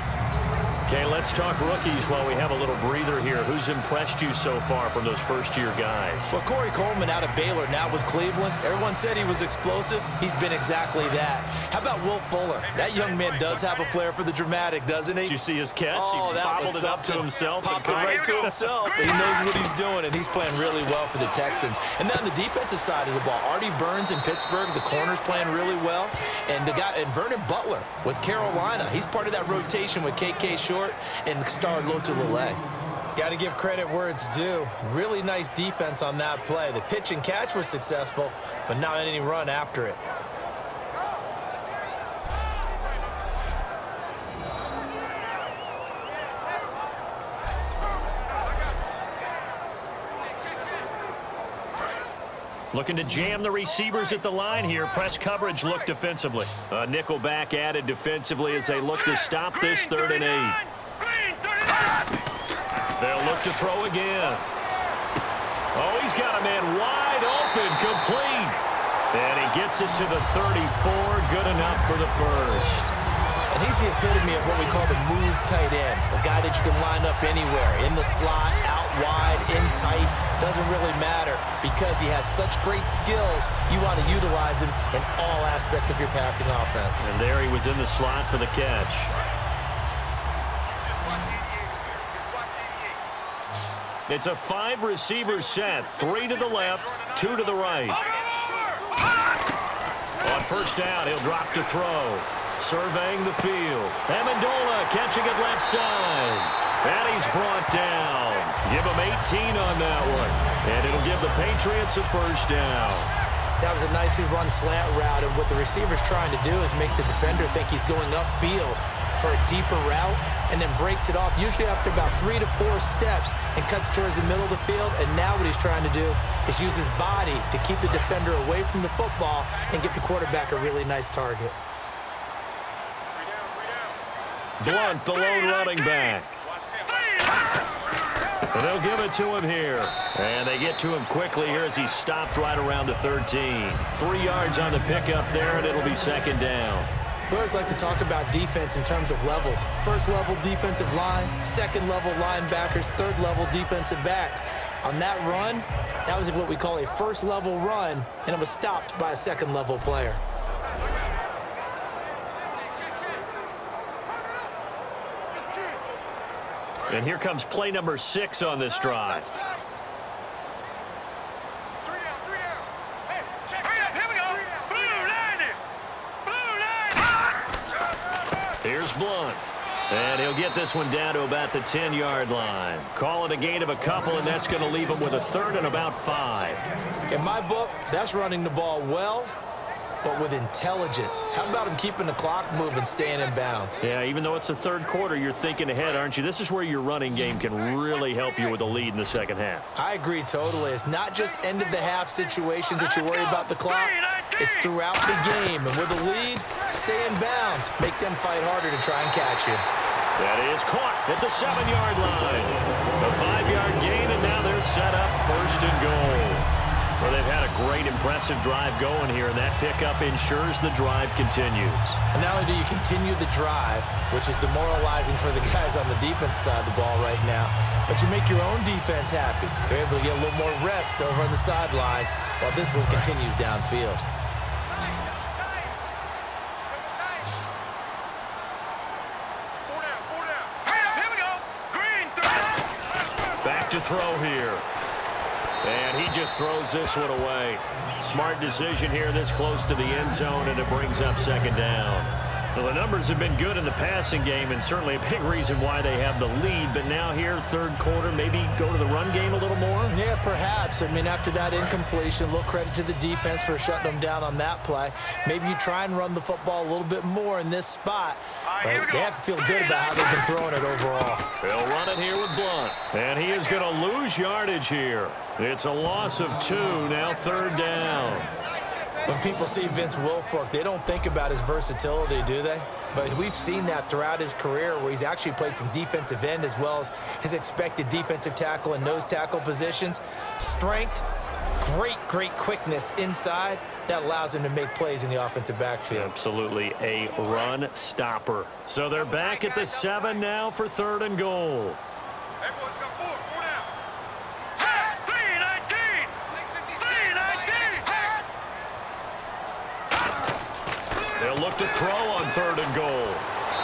Okay, let's talk rookies while we have a little breather here. Who's impressed you so far from those first-year guys? Well, Corey Coleman out of Baylor, now with Cleveland. Everyone said he was explosive. He's been exactly that. How about Will Fuller? That young man does have a flair for the dramatic, doesn't he? Did you see his catch? Oh, he bobbled it up to himself. Popped it right to himself. He knows what he's doing, and he's playing really well for the Texans. And then on the defensive side of the ball, Artie Burns in Pittsburgh, the corner's playing really well. And Vernon Butler with Carolina. He's part of that rotation with K.K. Short and star Lotu Lele. Got to give credit where it's due. Really nice defense on that play. The pitch and catch was successful, but not any run after it. Looking to jam the receivers at the line here. Press coverage look defensively. A nickel back added defensively as they look to stop this 3rd and 8. They'll look to throw again. Oh, he's got a man wide open, complete. And he gets it to the 34, good enough for the first. And he's the epitome of what we call the move tight end. A guy that you can line up anywhere, in the slot, out wide, in tight. Doesn't really matter because he has such great skills. You want to utilize him in all aspects of your passing offense. And there he was in the slot for the catch. It's a 5-receiver set. 3 to the left, 2 to the right. On first down, he'll drop to throw. Surveying the field. Amendola catching it left side. And he's brought down. Give him 18 on that one. And it'll give the Patriots a first down. That was a nicely run slant route, and what the receiver's trying to do is make the defender think he's going upfield for a deeper route and then breaks it off, usually after about 3 to 4 steps, and cuts towards the middle of the field. And now what he's trying to do is use his body to keep the defender away from the football and get the quarterback a really nice target. Blunt, the lone running back. And they'll give it to him here. And they get to him quickly here as he stopped right around the 13. 3 yards on the pickup there, and it'll be 2nd down. We always like to talk about defense in terms of levels. 1st level defensive line, 2nd level linebackers, 3rd level defensive backs. On that run, that was what we call a 1st level run, and it was stopped by a 2nd level player. And here comes play number 6 on this drive. Here's Blunt. And he'll get this one down to about the 10-yard line. Call it a gain of a couple, and that's going to leave him with a 3rd and about 5. In my book, that's running the ball well, but with intelligence. How about him keeping the clock moving, staying in bounds? Yeah, even though it's the 3rd quarter, you're thinking ahead, aren't you? This is where your running game can really help you with a lead in the 2nd half. I agree totally. It's not just end-of-the-half situations that you worry about the clock. It's throughout the game. And with a lead, stay in bounds. Make them fight harder to try and catch you. That is caught at the 7-yard line. A 5-yard gain, and now they're set up 1st and goal. Well, they've had a great, impressive drive going here, and that pickup ensures the drive continues. And not only do you continue the drive, which is demoralizing for the guys on the defense side of the ball right now, but you make your own defense happy. They're able to get a little more rest over on the sidelines while this one continues downfield. throw here. And he just throws this one away. Smart decision here this close to the end zone, and it brings up second down. Well, the numbers have been good in the passing game, and certainly a big reason why they have the lead. But now here, third quarter, maybe go to the run game a little more? Yeah, perhaps. I mean, after that incompletion, a little credit to the defense for shutting them down on that play. Maybe you try and run the football a little bit more in this spot. But they have to feel good about how they've been throwing it overall. They'll run it here with Blunt. And he is going to lose yardage here. It's a loss of 2, now third down. When people see Vince Wilfork, they don't think about his versatility, do they? But we've seen that throughout his career where he's actually played some defensive end as well as his expected defensive tackle and nose tackle positions. Strength, great quickness inside. That allows him to make plays in the offensive backfield. Absolutely a run stopper. So they're back at the 7 now for third and goal. Hey, boys, got 4 down. 319. 319. They'll look to throw on third and goal.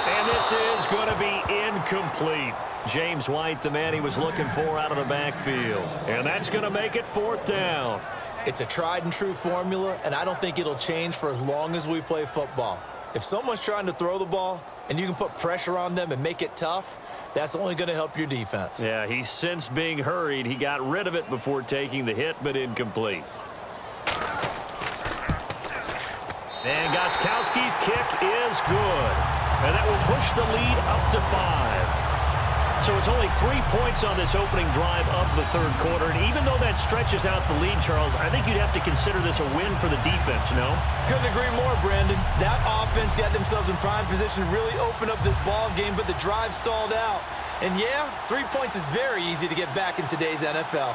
And this is going to be incomplete. James White, the man he was looking for out of the backfield. And that's going to make it fourth down. It's a tried and true formula, and I don't think it'll change for as long as we play football. If someone's trying to throw the ball and you can put pressure on them and make it tough, that's only going to help your defense. Yeah, he's since being hurried. He got rid of it before taking the hit, but incomplete. And Gostkowski's kick is good. And that will push the lead up to 5. So it's only 3 points on this opening drive of the third quarter. And even though that stretches out the lead, Charles, I think you'd have to consider this a win for the defense, no? Couldn't agree more, Brandon. That offense got themselves in prime position to really open up this ball game, but the drive stalled out. And yeah, 3 points is very easy to get back in today's NFL.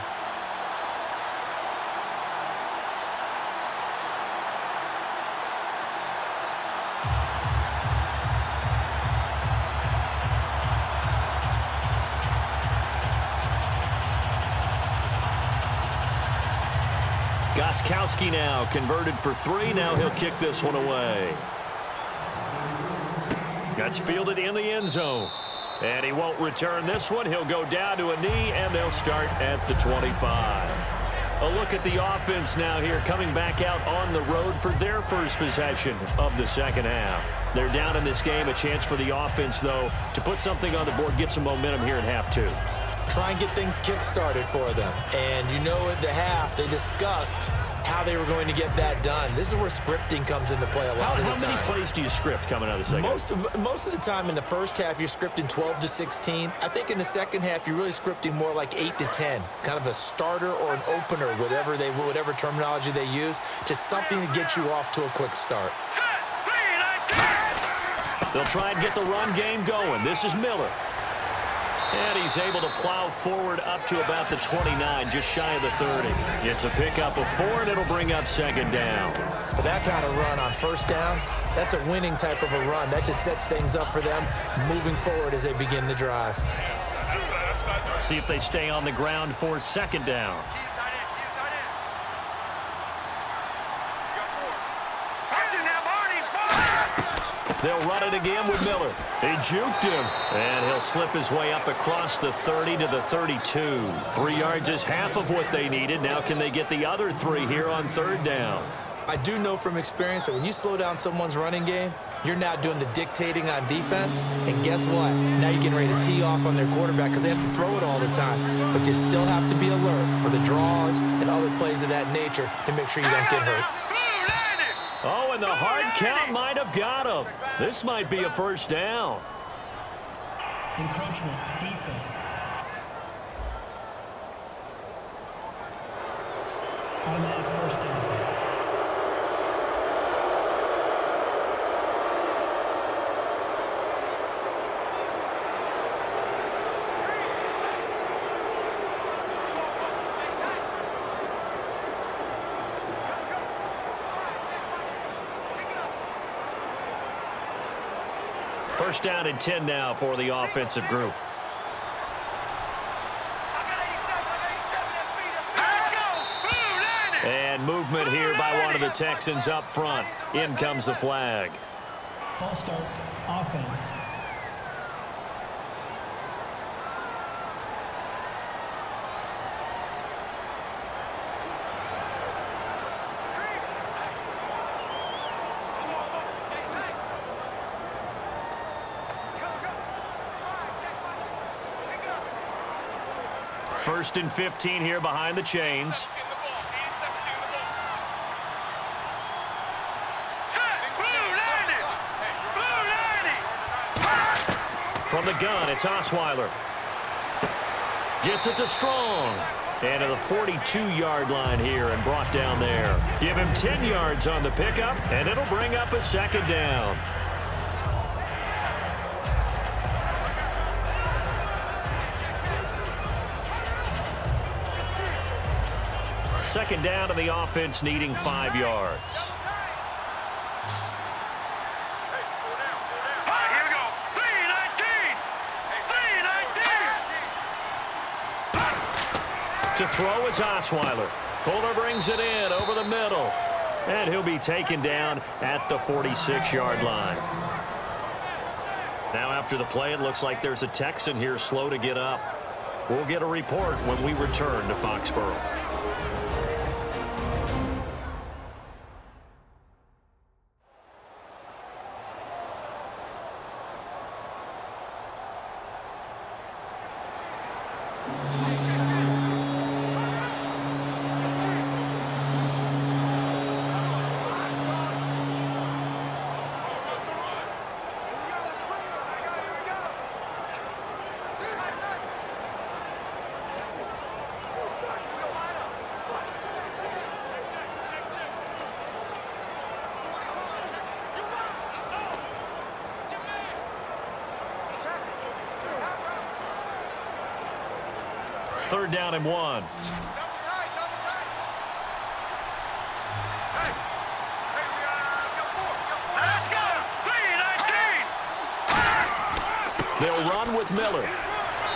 Gostkowski now converted for 3. Now he'll kick this one away. That's fielded in the end zone. And he won't return this one. He'll go down to a knee, and they'll start at the 25. A look at the offense now here, coming back out on the road for their first possession of the second half. They're down in this game. A chance for the offense, though, to put something on the board, get some momentum here at half 2. Try and get things kick-started for them. And you know at the half, they discussed how they were going to get that done. This is where scripting comes into play a lot of the time. How many plays do you script coming out of the second? Most of the time in the first half, you're scripting 12 to 16. I think in the second half, you're really scripting more like 8 to 10. Kind of a starter or an opener, whatever terminology they use. Just something to get you off to a quick start. They'll try and get the run game going. This is Miller. And he's able to plow forward up to about the 29, just shy of the 30. It's a pickup of 4, and it'll bring up second down. But that kind of run on first down, that's a winning type of a run. That just sets things up for them moving forward as they begin the drive. See if they stay on the ground for second down. They'll run it again with Miller. He juked him, and he'll slip his way up across the 30 to the 32. 3 yards is half of what they needed. Now can they get the other 3 here on third down? I do know from experience that when you slow down someone's running game, you're now doing the dictating on defense, and guess what? Now you're getting ready to tee off on their quarterback because they have to throw it all the time. But you still have to be alert for the draws and other plays of that nature to make sure you don't get hurt. Oh, and the hard count might have got him. This might be a first down. Encroachment, defense. Automatic first down. First down and 10 now for the offensive group. And movement here by one of the Texans up front. In comes the flag. False start, offense. First and 15 here behind the chains. From the gun, it's Osweiler. Gets it to Strong. And to the 42-yard line here and brought down there. Give him 10 yards on the pickup, and it'll bring up a second down. Second down to the offense, needing 5 yards. To throw is Osweiler. Fuller brings it in over the middle. And he'll be taken down at the 46-yard line. Now after the play, it looks like there's a Texan here slow to get up. We'll get a report when we return to Foxborough. Third down and 1. They'll run with Miller.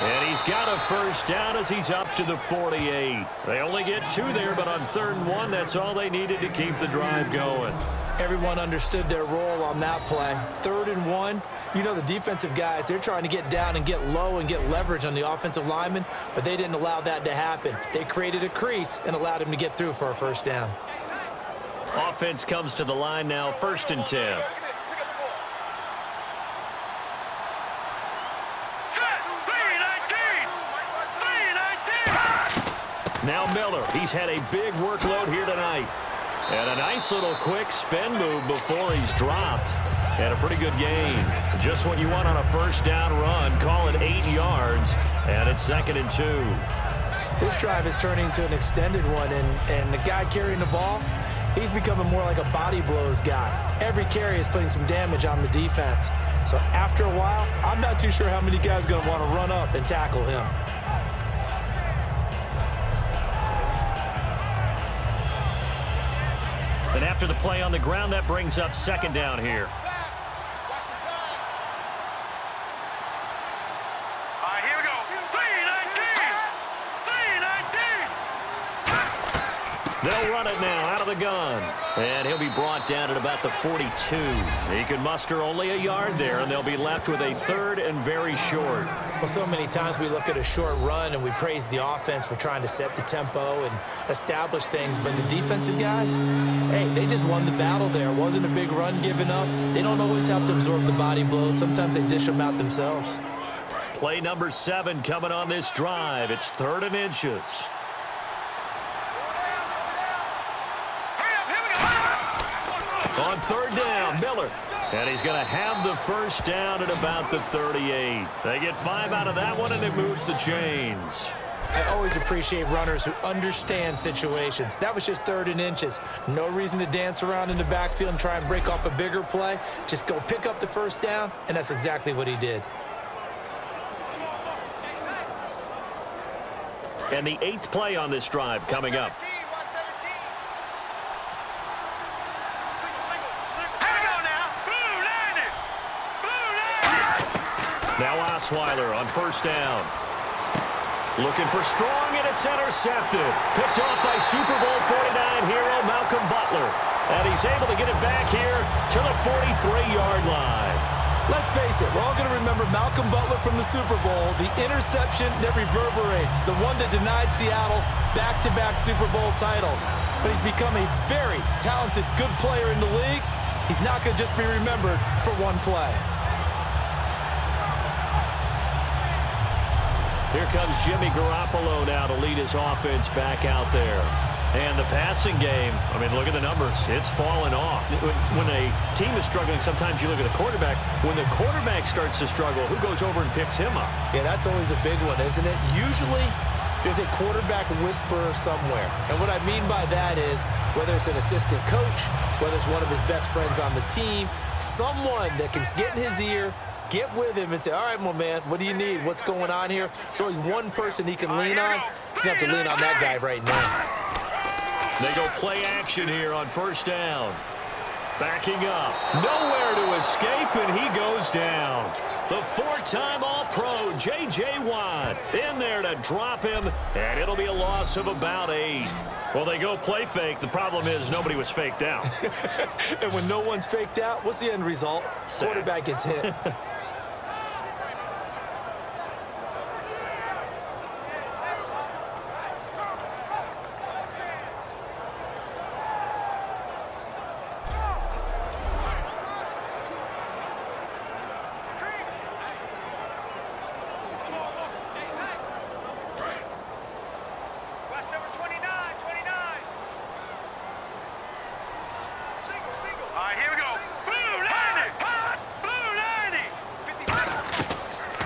And he's got a first down as he's up to the 48. They only get 2 there, but on 3rd and 1, that's all they needed to keep the drive going. Everyone understood their role on that play. 3rd and 1. You know, the defensive guys, they're trying to get down and get low and get leverage on the offensive lineman, but they didn't allow that to happen. They created a crease and allowed him to get through for a first down. Offense comes to the line now, 1st and 10. Now Miller, he's had a big workload here tonight. And a nice little quick spin move before he's dropped. And a pretty good gain. Just what you want on a first down run. Call it 8 yards. And it's 2nd and 2. This drive is turning into an extended one. And the guy carrying the ball, he's becoming more like a body blows guy. Every carry is putting some damage on the defense. So after a while, I'm not too sure how many guys are going to want to run up and tackle him. And after the play on the ground, that brings up 2nd down here. They'll run it now out of the gun. And he'll be brought down at about the 42. He can muster only a yard there, and they'll be left with a 3rd and very short. Well, so many times we look at a short run and we praise the offense for trying to set the tempo and establish things. But the defensive guys, hey, they just won the battle there. It wasn't a big run given up. They don't always have to absorb the body blows. Sometimes they dish them out themselves. Play number 7 coming on this drive. It's 3rd and inches. On 3rd down, Miller. And he's going to have the first down at about the 38. They get 5 out of that one, and it moves the chains. I always appreciate runners who understand situations. That was just 3rd and inches. No reason to dance around in the backfield and try and break off a bigger play. Just go pick up the first down, and that's exactly what he did. And the 8th play on this drive coming up. Now Osweiler on first down. Looking for Strong, and it's intercepted. Picked off by Super Bowl 49 hero Malcolm Butler. And he's able to get it back here to the 43-yard line. Let's face it, we're all going to remember Malcolm Butler from the Super Bowl, the interception that reverberates, the one that denied Seattle back-to-back Super Bowl titles. But he's become a very talented, good player in the league. He's not going to just be remembered for one play. Here comes Jimmy Garoppolo now to lead his offense back out there. And the passing game, I mean, look at the numbers. It's fallen off. When a team is struggling, sometimes you look at the quarterback. When the quarterback starts to struggle, who goes over and picks him up? Yeah, that's always a big one, isn't it? Usually, there's a quarterback whisperer somewhere. And what I mean by that is, whether it's an assistant coach, whether it's one of his best friends on the team, someone that can get in his ear, get with him and say, all right, my man, what do you need? What's going on here? So he's one person he can lean on. He's going to have to lean on that guy right now. They go play action here on first down. Backing up. Nowhere to escape, and he goes down. The four-time All-Pro, J.J. Watt, in there to drop him, and it'll be a loss of about 8. Well, they go play fake. The problem is nobody was faked out. And when no one's faked out, what's the end result? Sack. Quarterback gets hit.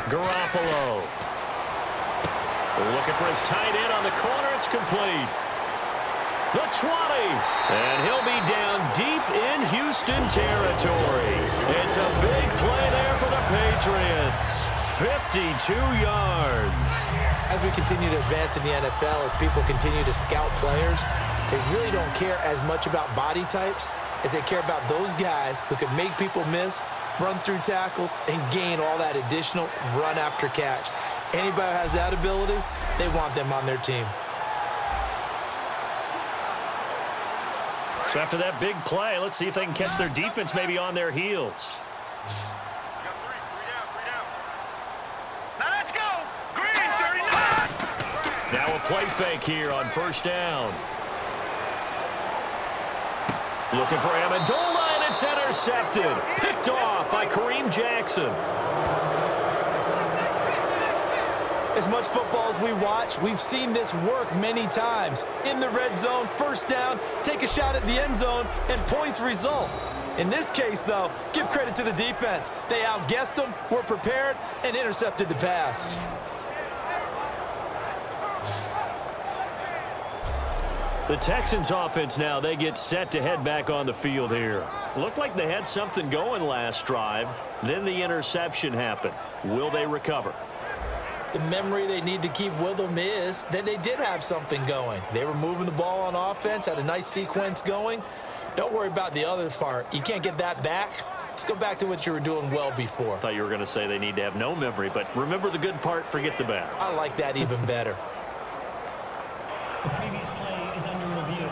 Garoppolo. Looking for his tight end on the corner. It's complete. The 20. And he'll be down deep in Houston territory. It's a big play there for the Patriots. 52 yards. As we continue to advance in the NFL, as people continue to scout players, they really don't care as much about body types as they care about those guys who can make people miss, run through tackles, and gain all that additional run after catch. Anybody who has that ability, they want them on their team. So after that big play, let's see if they can catch their defense maybe on their heels. Now let's go. Green 39. Now a play fake here on first down. Looking for Amendola, and it's intercepted. Picked off by Kareem Jackson. As much football as we watch, we've seen this work many times. In the red zone, first down, take a shot at the end zone, and points result. In this case, though, give credit to the defense. They outguessed them, were prepared, and intercepted the pass. The Texans offense now, they get set to head back on the field here. Looked like they had something going last drive. Then the interception happened. Will they recover? The memory they need to keep with them is that they did have something going. They were moving the ball on offense, had a nice sequence going. Don't worry about the other part. You can't get that back. Let's go back to what you were doing well before. I thought you were going to say they need to have no memory, but remember the good part, forget the bad. I like that even better. The previous play is under review.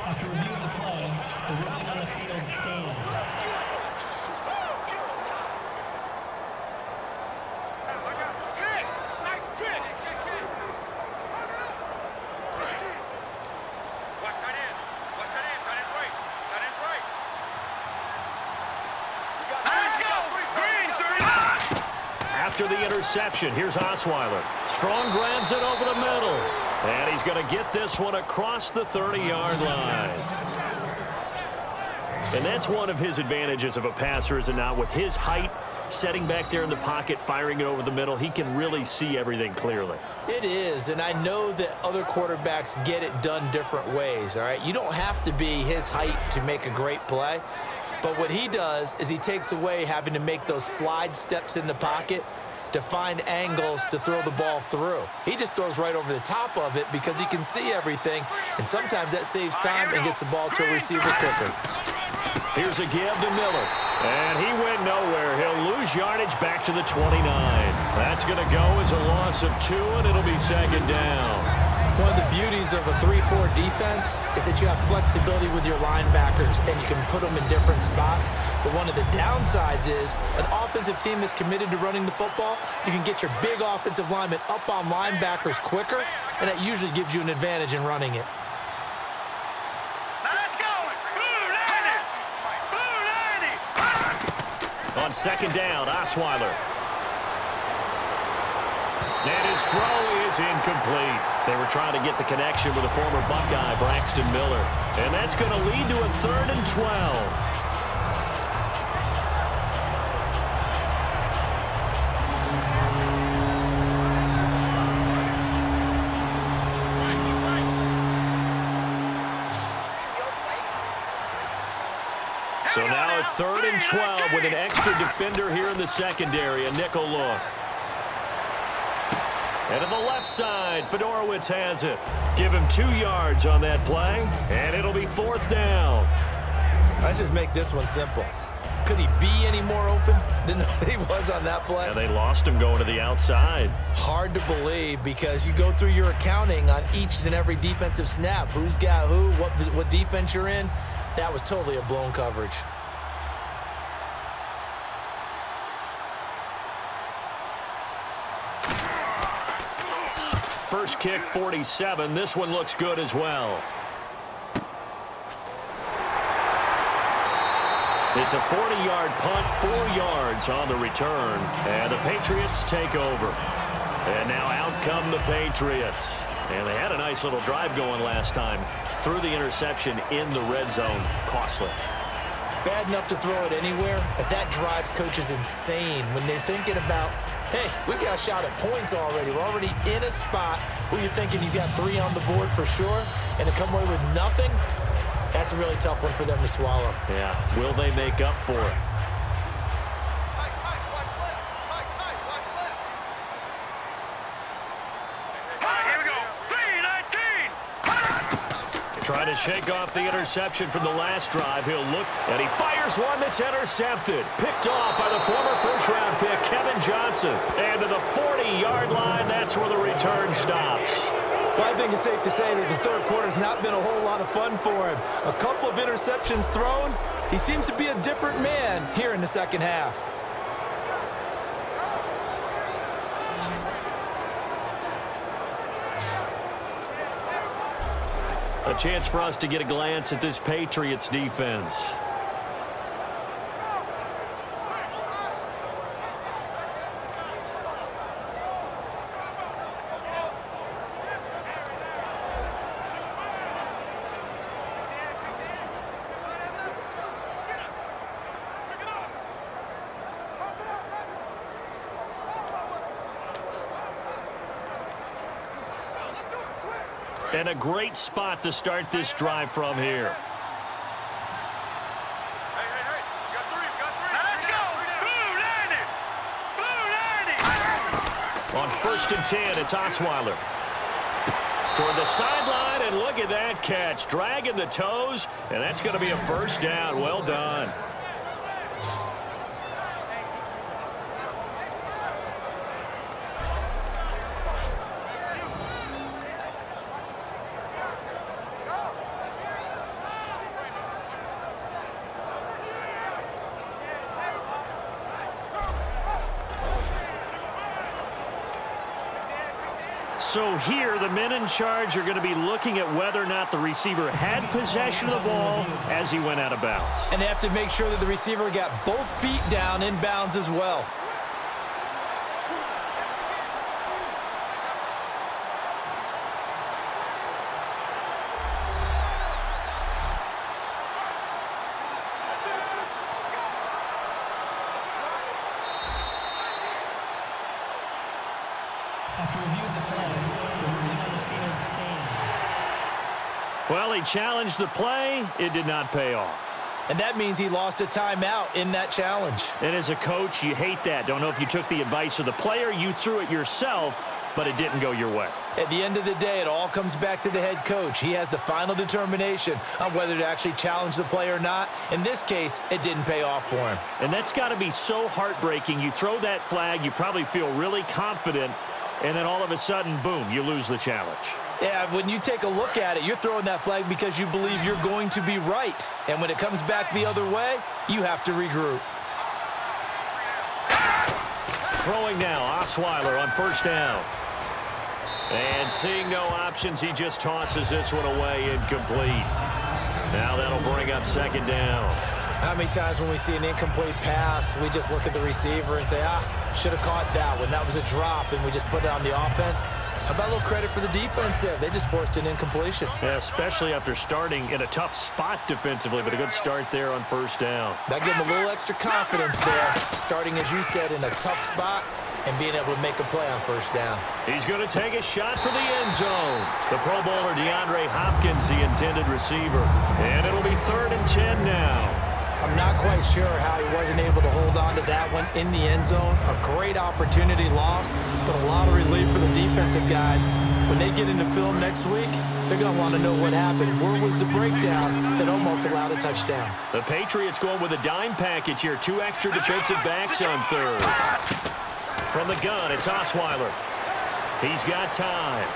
After review of the play, the ruling on the field stands. After the interception, here's Osweiler. Strong grabs it over the middle. And he's going to get this one across the 30-yard line. And that's one of his advantages of a passer, is it not? With his height, setting back there in the pocket, firing it over the middle, he can really see everything clearly. It is, and I know that other quarterbacks get it done different ways, all right? You don't have to be his height to make a great play. But what he does is he takes away having to make those slide steps in the pocket to find angles to throw the ball through. He just throws right over the top of it because he can see everything, and sometimes that saves time and gets the ball to a receiver quicker. Here's a give to Miller, and he went nowhere. He'll lose yardage back to the 29. That's going to go as a loss of 2, and it'll be second down. One of the beauties of a 3-4 defense is that you have flexibility with your linebackers, and you can put them in different spots. But one of the downsides is an offensive team that's committed to running the football, you can get your big offensive linemen up on linebackers quicker, and that usually gives you an advantage in running it. Let's go! Blue 90! On second down, Osweiler. And his throw is incomplete. They were trying to get the connection with a former Buckeye, Braxton Miller. And that's going to lead to a 3rd and 12. So now a 3rd and 12 with an extra defender here in the secondary, a nickel look. And to the left side, Fedorowicz has it. Give him 2 yards on that play, and it'll be 4th down. Let's just make this one simple. Could he be any more open than he was on that play? And they lost him going to the outside. Hard to believe because you go through your accounting on each and every defensive snap. Who's got who, what defense you're in. That was totally a blown coverage. First kick, 47. This one looks good as well. It's a 40-yard punt, 4 yards on the return. And the Patriots take over. And now out come the Patriots. And they had a nice little drive going last time. Threw the interception in the red zone. Costly. Bad enough to throw it anywhere, but that drives coaches insane when they're thinking about, hey, we've got a shot at points already. We're already in a spot where you're thinking you've got 3 on the board for sure, and to come away with nothing, that's a really tough one for them to swallow. Yeah, will they make up for it? Trying to shake off the interception from the last drive. He'll look, and he fires one that's intercepted. Picked off by the former first-round pick, Kevin Johnson. And to the 40-yard line, that's where the return stops. Well, I think it's safe to say that the third quarter's not been a whole lot of fun for him. A couple of interceptions thrown. He seems to be a different man here in the second half. A chance for us to get a glance at this Patriots defense. And a great spot to start this drive from here. Hey, you got 3, Let's go! Blue 90! On 1st and 10, it's Osweiler. Toward the sideline, and look at that catch. Dragging the toes, and that's going to be a 1st down. Well done. So here, the men in charge are going to be looking at whether or not the receiver had possession of the ball as he went out of bounds. And they have to make sure that the receiver got both feet down in bounds as well. After review of the play, the ruling on the field stands. Well, he challenged the play. It did not pay off. And that means he lost a timeout in that challenge. And as a coach, you hate that. Don't know if you took the advice of the player, you threw it yourself, but it didn't go your way. At the end of the day, it all comes back to the head coach. He has the final determination on whether to actually challenge the play or not. In this case, it didn't pay off for him. And that's got to be so heartbreaking. You throw that flag, you probably feel really confident, and then all of a sudden, boom, you lose the challenge. Yeah, when you take a look at it, you're throwing that flag because you believe you're going to be right. And when it comes back the other way, you have to regroup. Throwing now, Osweiler on first down. And seeing no options, he just tosses this one away, incomplete. Now that'll bring up second down. How many times when we see an incomplete pass, we just look at the receiver and say, should have caught that one. That was a drop, and we just put it on the offense. How about a little credit for the defense there? They just forced an incompletion. Yeah, especially after starting in a tough spot defensively, but a good start there on first down. That gave them a little extra confidence there, starting, as you said, in a tough spot and being able to make a play on first down. He's going to take a shot for the end zone. The Pro Bowler DeAndre Hopkins, the intended receiver. And it'll be 3rd and 10 now. I'm not quite sure how he wasn't able to hold on to that one in the end zone. A great opportunity lost, but a lot of relief for the defensive guys. When they get into film next week, they're going to want to know what happened. Where was the breakdown that almost allowed a touchdown? The Patriots going with a dime package here. 2 extra defensive backs on third. From the gun, it's Osweiler. He's got time.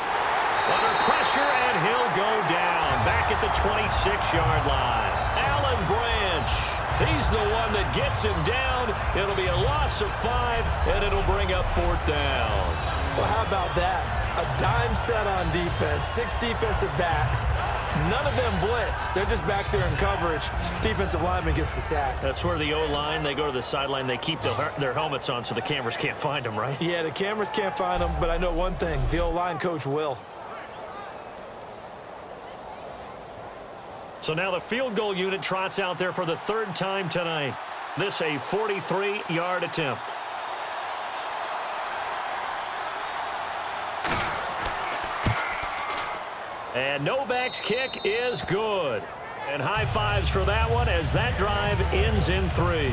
Under pressure, and he'll go down. Back at the 26-yard line. Alan Branch. He's the one that gets him down. It'll be a loss of 5, and it'll bring up 4th down. Well, how about that? A dime set on defense, 6 defensive backs. None of them blitz. They're just back there in coverage. Defensive lineman gets the sack. That's where the O-line, they go to the sideline, they keep their helmets on so the cameras can't find them, right? Yeah, the cameras can't find them, but I know one thing. The O-line coach will. So now the field goal unit trots out there for the 3rd time tonight. This a 43-yard attempt. And Novak's kick is good. And high fives for that one as that drive ends in 3.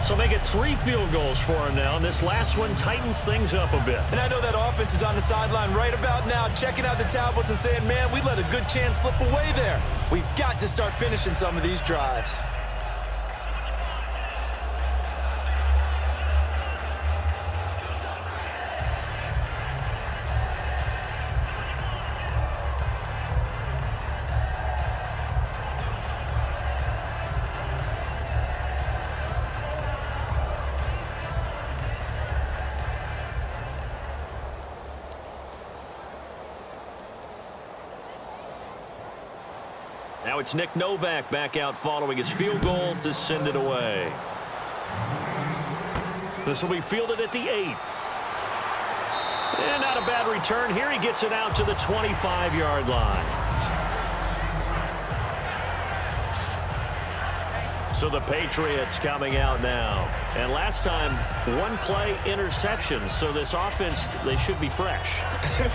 So make it 3 field goals for him now, and this last one tightens things up a bit. And I know that offense is on the sideline right about now, checking out the tablets and saying, man, we let a good chance slip away there. We've got to start finishing some of these drives. Now it's Nick Novak back out following his field goal to send it away. This will be fielded at the 8. And not a bad return here. He gets it out to the 25-yard line. So the Patriots coming out now. And last time, 1-play interceptions. So this offense, they should be fresh.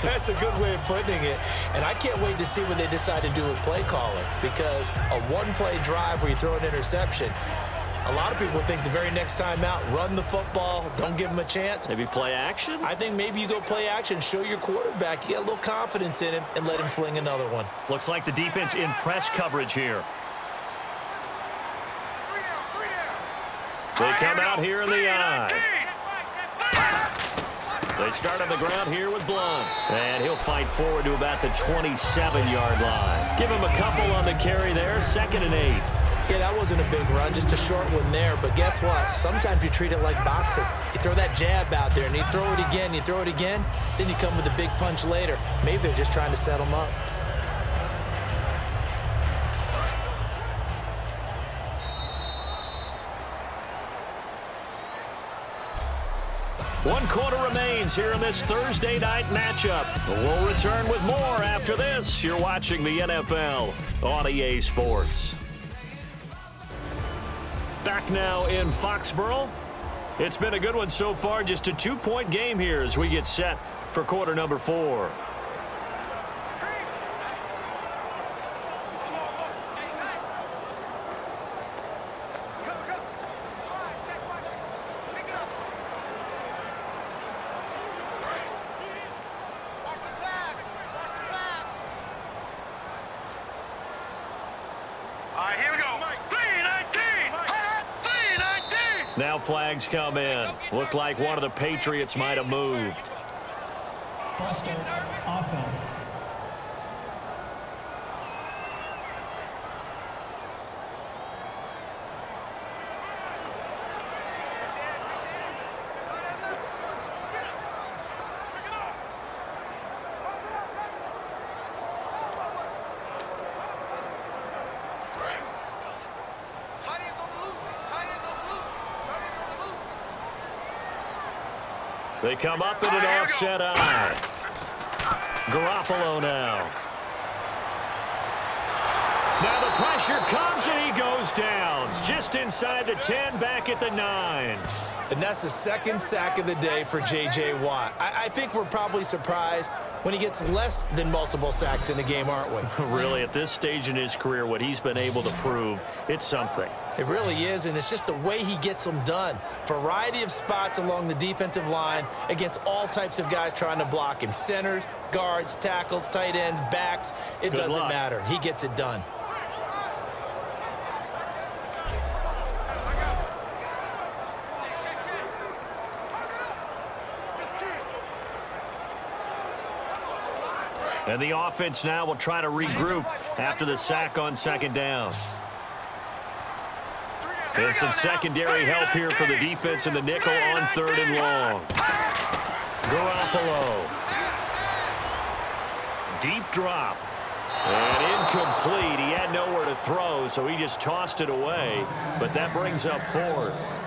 That's a good way of putting it. And I can't wait to see what they decide to do with play calling. Because a 1-play drive where you throw an interception, a lot of people think the very next time out, run the football, don't give them a chance. Maybe play action? I think maybe you go play action, show your quarterback, you get a little confidence in him, and let him fling another one. Looks like the defense in press coverage here. They come out here in the eye. They start on the ground here with Blunt. And he'll fight forward to about the 27-yard line. Give him a couple on the carry there. 2nd and 8. Yeah, that wasn't a big run, just a short one there. But guess what? Sometimes you treat it like boxing. You throw that jab out there, and you throw it again, you throw it again, then you come with a big punch later. Maybe they're just trying to set him up. One quarter remains here in this Thursday night matchup. We'll return with more after this. You're watching the NFL on EA Sports. Back now in Foxborough. It's been a good one so far. Just a 2-point game here as we get set for quarter number 4. Now flags come in. Looked like one of the Patriots might have moved. False start, offense. They come up in an offset eye. Garoppolo now. Now the pressure comes and he goes down. Just inside the 10, back at the 9. And that's the second sack of the day for J.J. Watt. I think we're probably surprised when he gets less than multiple sacks in the game, aren't we? Really, at this stage in his career, what he's been able to prove, it's something. It really is, and it's just the way he gets them done. Variety of spots along the defensive line against all types of guys trying to block him. Centers, guards, tackles, tight ends, backs. It doesn't matter. He gets it done. And the offense now will try to regroup after the sack on second down. There's some secondary help here for the defense in the nickel on 3rd and long. Garoppolo. Deep drop. And incomplete. He had nowhere to throw, so he just tossed it away. But that brings up 4th.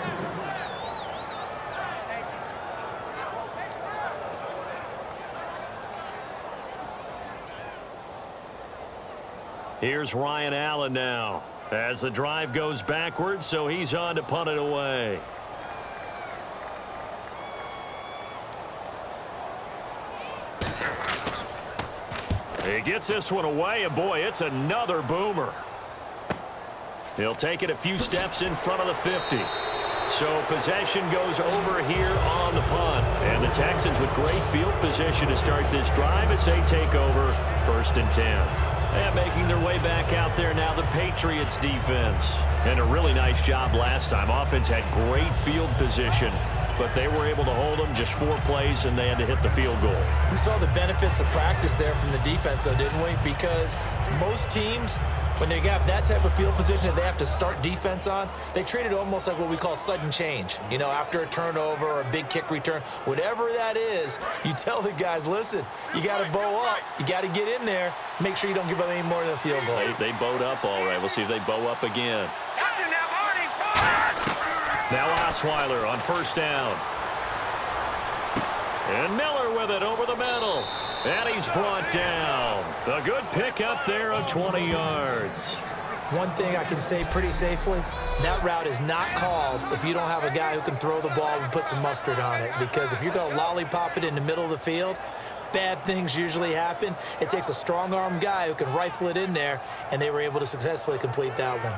Here's Ryan Allen now as the drive goes backwards, so he's on to punt it away. He gets this one away, and boy, it's another boomer. He'll take it a few steps in front of the 50. So possession goes over here on the punt. And the Texans with great field position to start this drive as they take over 1st and 10. And making their way back out there now, the Patriots defense. And a really nice job last time. Offense had great field position, but they were able to hold them just 4 plays, and they had to hit the field goal. We saw the benefits of practice there from the defense, though, didn't we? Because most teams, when they have that type of field position that they have to start defense on, they treat it almost like what we call sudden change. You know, after a turnover or a big kick return, whatever that is, you tell the guys, listen, you got to bow up. You got to get in there. Make sure you don't give up any more than a field goal. They bowed up all right. We'll see if they bow up again. Now Osweiler on 1st down. And Miller with it over the middle. And he's brought down. A good pickup there of 20 yards. One thing I can say pretty safely, that route is not called if you don't have a guy who can throw the ball and put some mustard on it. Because if you're going to lollipop it in the middle of the field, bad things usually happen. It takes a strong-arm guy who can rifle it in there, and they were able to successfully complete that one.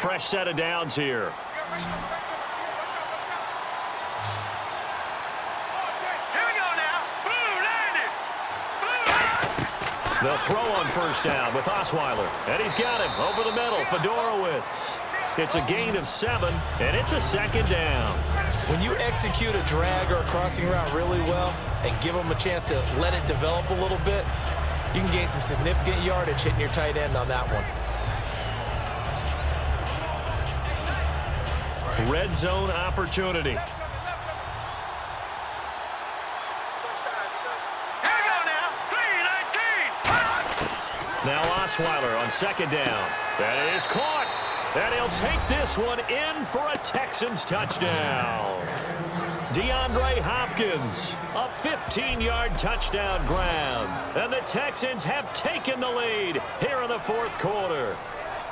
Fresh set of downs here. They'll throw on 1st down with Osweiler. And he's got him over the middle. Fedorowicz. It's a gain of 7, and it's a 2nd down. When you execute a drag or a crossing route really well and give them a chance to let it develop a little bit, you can gain some significant yardage hitting your tight end on that one. Red zone opportunity. Now Osweiler on 2nd down. That is caught. And he'll take this one in for a Texans touchdown. DeAndre Hopkins, a 15-yard touchdown grab. And the Texans have taken the lead here in the 4th quarter.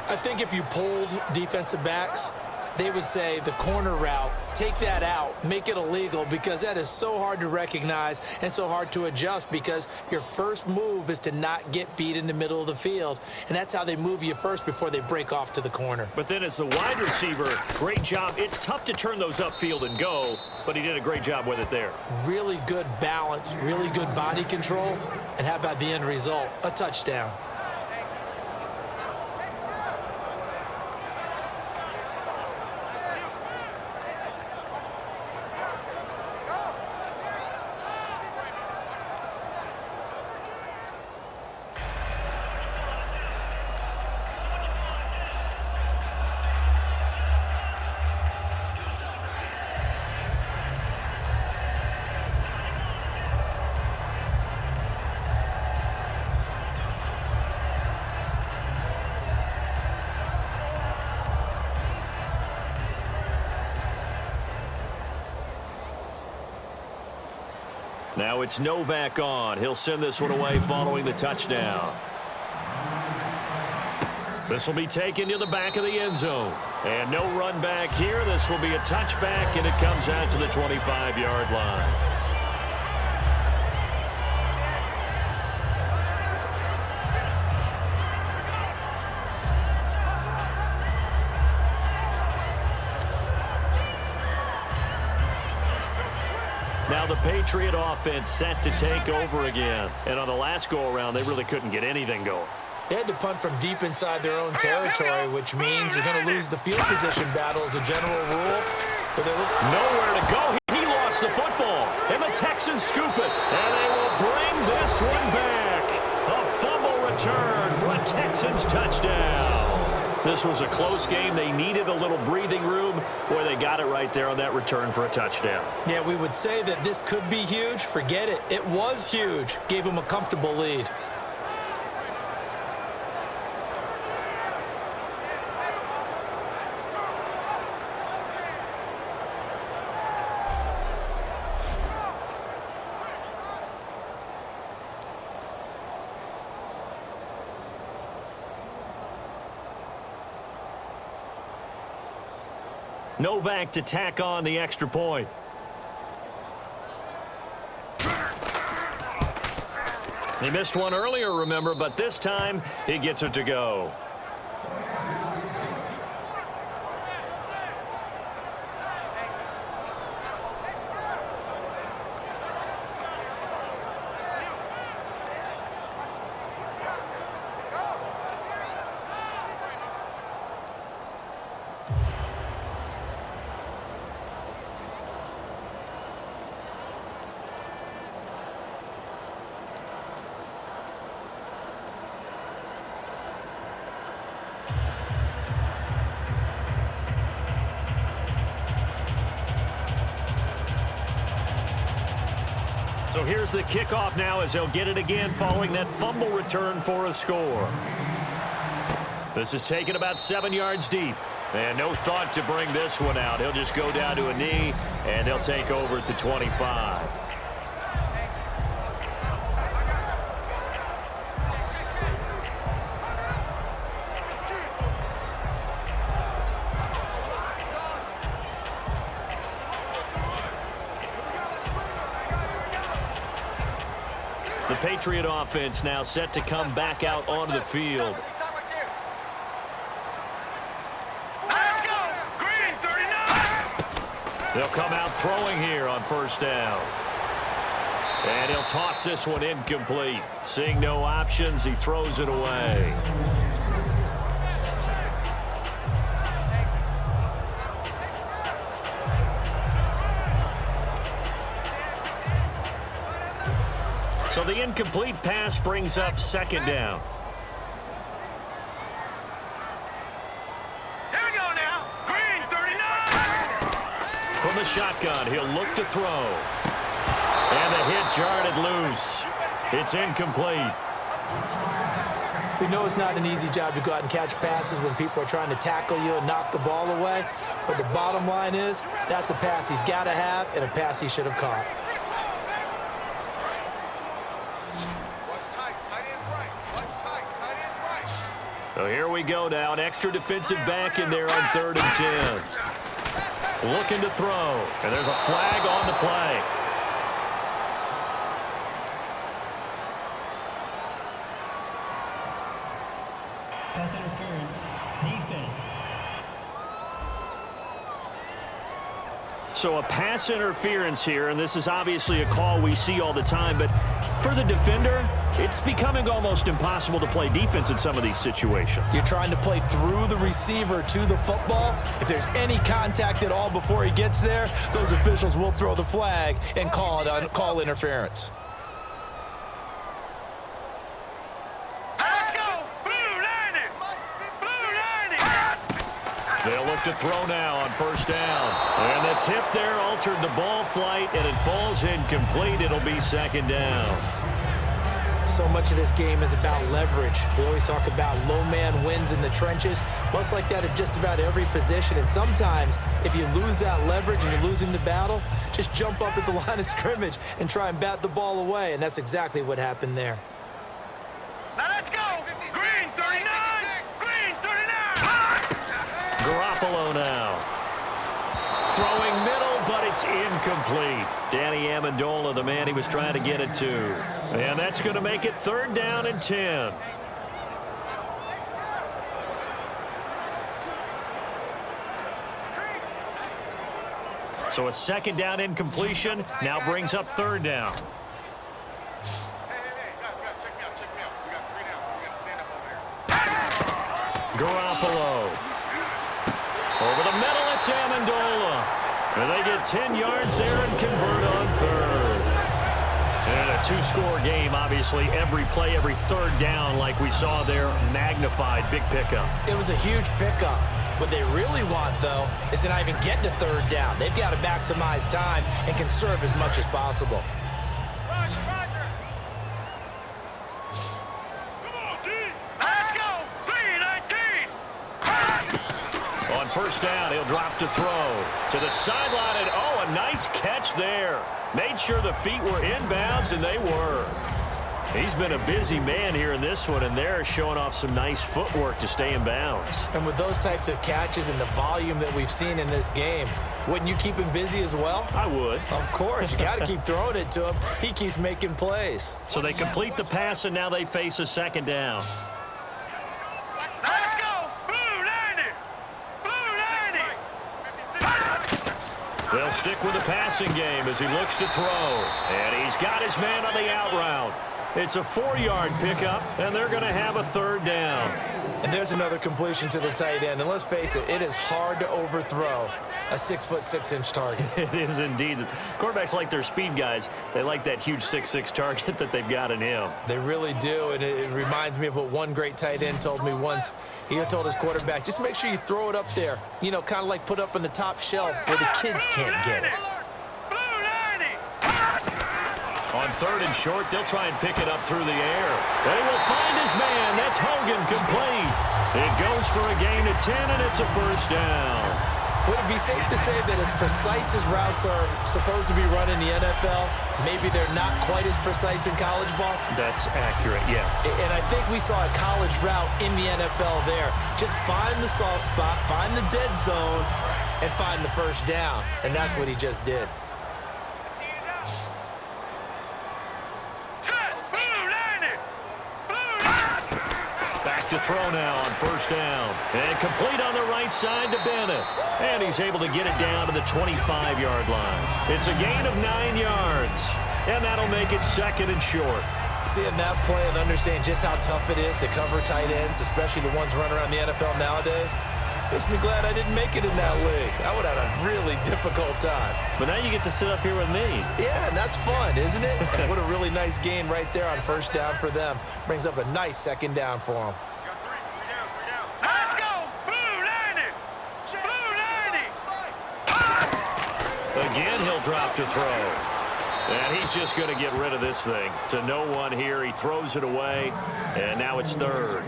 I think if you polled defensive backs, they would say the corner route, take that out, make it illegal, because that is so hard to recognize and so hard to adjust, because your first move is to not get beat in the middle of the field, and that's how they move you first before they break off to the corner. But then as the wide receiver, great job. It's tough to turn those upfield and go, but he did a great job with it there. Really good balance, really good body control, and how about the end result? A touchdown. Now it's Novak on. He'll send this one away following the touchdown. This will be taken to the back of the end zone. And no run back here. This will be a touchback, and it comes out to the 25-yard line. Now the Patriot offense set to take over again. And on the last go-around, they really couldn't get anything going. They had to punt from deep inside their own territory, which means you're going to lose the field position battle as a general rule. But nowhere to go. He lost the football, and the Texans scoop it, and they will bring this one back. A fumble return for a Texans touchdown. This was a close game. They needed a little breathing room. Boy, they got it right there on that return for a touchdown. Yeah, we would say that this could be huge. Forget it. It was huge. Gave them a comfortable lead. Novak to tack on the extra point. He missed one earlier, remember, but this time he gets it to go. So here's the kickoff now as they'll get it again following that fumble return for a score. This is taken about 7 yards deep. And no thought to bring this one out. He'll just go down to a knee, and they'll take over at the 25. The Patriot offense now set to come back out onto the field. Let's go! Green 39! They'll come out throwing here on first down. And he'll toss this one incomplete. Seeing no options, he throws it away. So the incomplete pass brings up second down. Here we go now! Green 39! From the shotgun, he'll look to throw. And the hit jarred it loose. It's incomplete. We know it's not an easy job to go out and catch passes when people are trying to tackle you and knock the ball away. But the bottom line is, that's a pass he's got to have and a pass he should have caught. So here we go now. An extra defensive back in there on 3rd and 10. Looking to throw. And there's a flag on the play. Pass interference. Defense. So a pass interference here, and this is obviously a call we see all the time, but for the defender, it's becoming almost impossible to play defense in some of these situations. You're trying to play through the receiver to the football. If there's any contact at all before he gets there, those officials will throw the flag and call interference. Let's go! Blue 90! Blue 90! They'll look to throw now on first down. And the tip there altered the ball flight, and it falls incomplete. It'll be second down. So much of this game is about leverage. We always talk about low man wins in the trenches. Well, it's like that at just about every position. And sometimes, if you lose that leverage and you're losing the battle, just jump up at the line of scrimmage and try and bat the ball away. And that's exactly what happened there. Now let's go. Green 39. Green 39. Garoppolo now. Throwing middle, but it's incomplete. Danny Amendola, the man he was trying to get it to. And that's going to make it 3rd down and 10. So a 2nd down incompletion now brings up 3rd down. Garoppolo. Over the middle, it's Amendola. And they get 10 yards there and convert on 3rd. And a 2-score game, obviously. Every play, every 3rd down, like we saw there, magnified. Big pickup. It was a huge pickup. What they really want, though, is to not even get to 3rd down. They've got to maximize time and conserve as much as possible. Roger, Roger. Come on, D. Let's go. 319. On 1st down, he'll drop to throw. To the sideline, and oh, a nice catch there. Made sure the feet were inbounds, and they were. He's been a busy man here in this one, and they're showing off some nice footwork to stay in bounds. And with those types of catches and the volume that we've seen in this game, wouldn't you keep him busy as well? I would. Of course. You got to keep throwing it to him. He keeps making plays. So they complete the pass, and now they face a 2nd down. Let's go. Blue 90. Blue 90. They'll stick with the passing game as he looks to throw. And he's got his man on the out route. It's a 4-yard pickup, and they're going to have a 3rd down. And there's another completion to the tight end. And let's face it, it is hard to overthrow a 6'6" target. It is indeed. Quarterbacks like their speed guys. They like that huge 6'6" target that they've got in him. They really do, and it reminds me of what one great tight end told me once. He told his quarterback, just make sure you throw it up there. You know, kind of like put up on the top shelf where the kids can't get it. Blue 90. On 3rd and short, they'll try and pick it up through the air. They will find his man. That's Hogan, complete. It goes for a gain of 10, and it's a 1st down. Would it be safe to say that as precise as routes are supposed to be run in the NFL, maybe they're not quite as precise in college ball? That's accurate, yeah. And I think we saw a college route in the NFL there. Just find the soft spot, find the dead zone, and find the 1st down. And that's what he just did. Set. Blue 90. Blue 90. Back to throw now on 1st down. And complete on the right side to Bennett. And he's able to get it down to the 25-yard line. It's a gain of 9 yards. And that'll make it 2nd and short. Seeing that play and understanding just how tough it is to cover tight ends, especially the ones running around the NFL nowadays, makes me glad I didn't make it in that league. I would have had a really difficult time. But now you get to sit up here with me. Yeah, and that's fun, isn't it? And what a really nice gain right there on 1st down for them. Brings up a nice 2nd down for them. Let's go. Blue 90. Blue 90. Again, he'll drop to throw. And he's just going to get rid of this thing. To no one here. He throws it away. And now it's 3rd.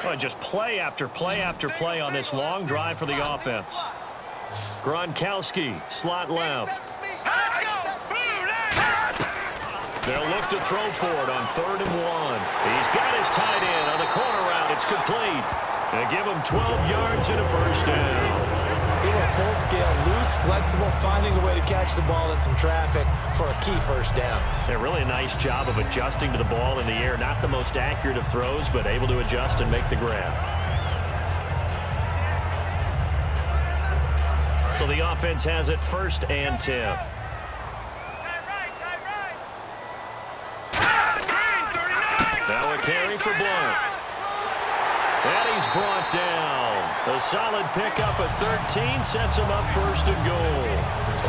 Oh, just play after play after play on this long drive for the offense. Gronkowski, slot left. Let's go. Blue 90. They'll look to throw for it on 3rd and 1. He's got his tight end on the corner route. It's complete. They give him 12 yards and a 1st down. He went full scale, loose, flexible, finding a way to catch the ball in some traffic for a key 1st down. Yeah, really a nice job of adjusting to the ball in the air. Not the most accurate of throws, but able to adjust and make the grab. So the offense has it 1st and 10. Now a carry for Blunt. And he's brought down. A solid pickup at 13 sets him up 1st and goal.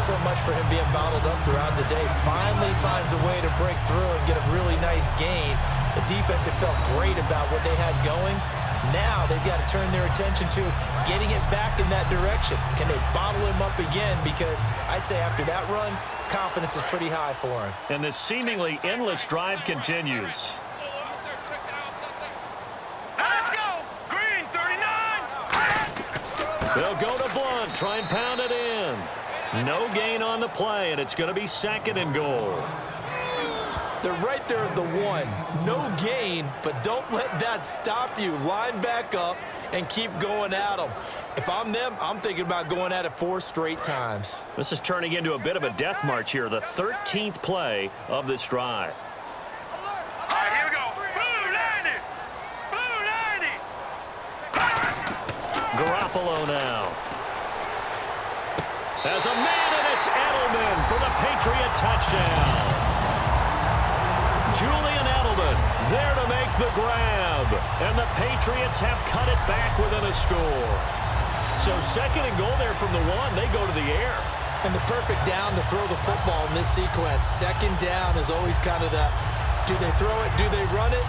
So much for him being bottled up throughout the day. Finally finds a way to break through and get a really nice gain. The defense had felt great about what they had going, Now they've got to turn their attention to getting it back in that direction. Can they bottle him up again? Because I'd say after that run, confidence is pretty high for him. And this seemingly endless drive continues. Let's go! Green 39! They'll go to Blunt, try and pound it in. No gain on the play, and it's going to be 2nd and goal. They're right there at the 1. No gain, but don't let that stop you. Line back up and keep going at them. If I'm them, I'm thinking about going at it 4 straight times. This is turning into a bit of a death march here, the 13th play of this drive. All right, here we go. Blue 90! Blue 90! Garoppolo now. As a man, and it's Edelman for the Patriot touchdown. Julian Edelman there to make the grab. And the Patriots have cut it back within a score. So 2nd and goal there from the 1. They go to the air. And the perfect down to throw the football in this sequence. 2nd down is always kind of the, do they throw it, do they run it?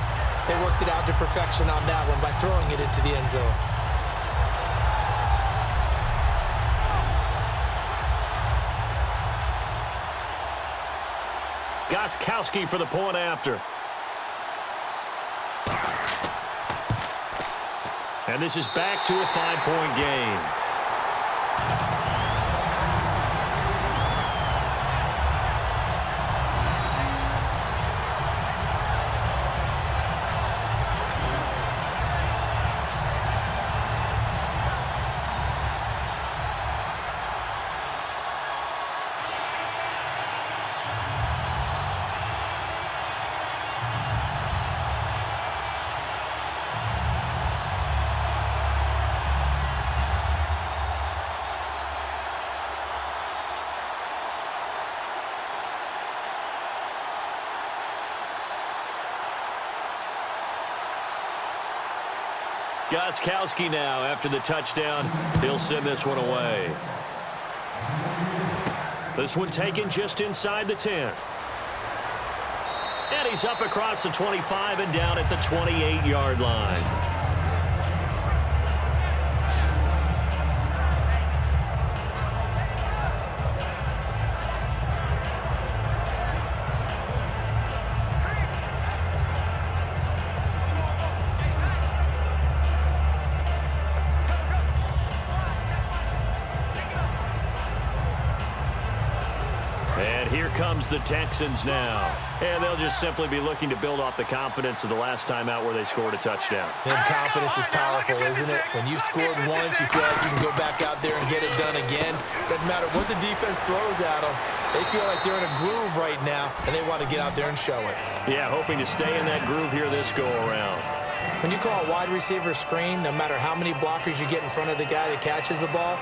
They worked it out to perfection on that one by throwing it into the end zone. Gostkowski for the point after. And this is back to a 5-point game. Gostkowski now after the touchdown. He'll send this one away. This one taken just inside the 10. And he's up across the 25 and down at the 28-yard line. Here comes the Texans now. And they'll just simply be looking to build off the confidence of the last time out where they scored a touchdown. And confidence is powerful, isn't it? When you've scored once, you feel like you can go back out there and get it done again. Doesn't matter what the defense throws at them. They feel like they're in a groove right now, and they want to get out there and show it. Yeah, hoping to stay in that groove here this go-around. When you call a wide receiver screen, no matter how many blockers you get in front of the guy that catches the ball,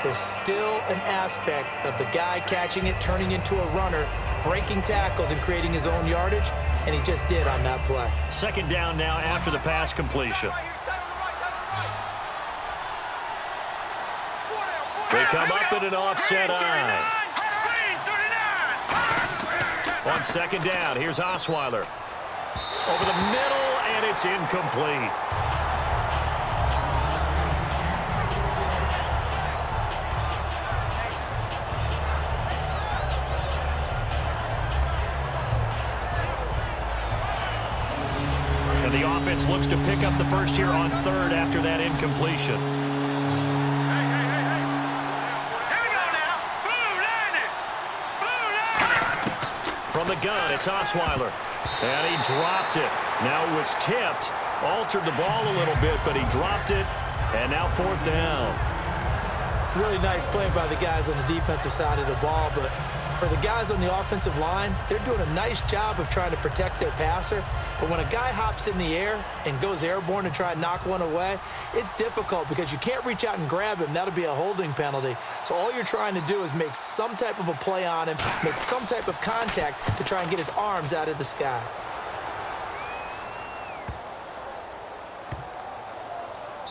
there's still an aspect of the guy catching it, turning into a runner, breaking tackles and creating his own yardage, and he just did on that play. 2nd down now after the pass completion. They come up in an offset eye. On 2nd down, here's Osweiler. Over the middle, and it's incomplete. And the offense looks to pick up the first here on 3rd after that incompletion. Here we go now. Blue 90! Blue 90! From the gun, it's Osweiler. And he dropped it. Now it was tipped. Altered the ball a little bit, but he dropped it. And now 4th down. Really nice play by the guys on the defensive side of the ball, but for the guys on the offensive line, they're doing a nice job of trying to protect their passer. But when a guy hops in the air and goes airborne to try and knock one away, it's difficult because you can't reach out and grab him. That'll be a holding penalty. So all you're trying to do is make some type of a play on him, make some type of contact to try and get his arms out of the sky.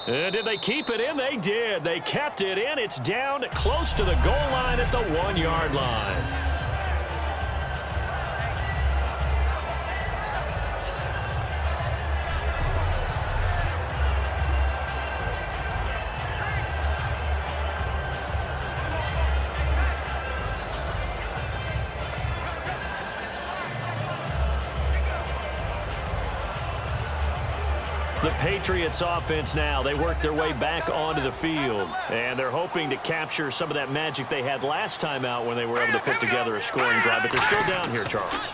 And did they keep it in? They did. They kept it in. It's down close to the goal line at the 1-yard line. The Patriots offense now, they work their way back onto the field, and they're hoping to capture some of that magic they had last time out when they were able to put together a scoring drive, but they're still down here, Charles.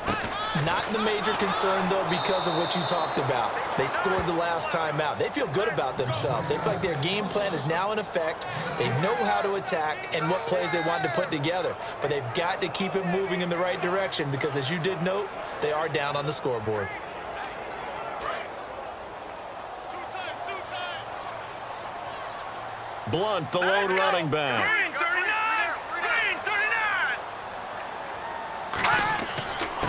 Not the major concern, though, because of what you talked about. They scored the last time out. They feel good about themselves. They feel like their game plan is now in effect. They know how to attack and what plays they want to put together, but they've got to keep it moving in the right direction because, as you did note, they are down on the scoreboard. Blunt, the lone running back. Green 39. Green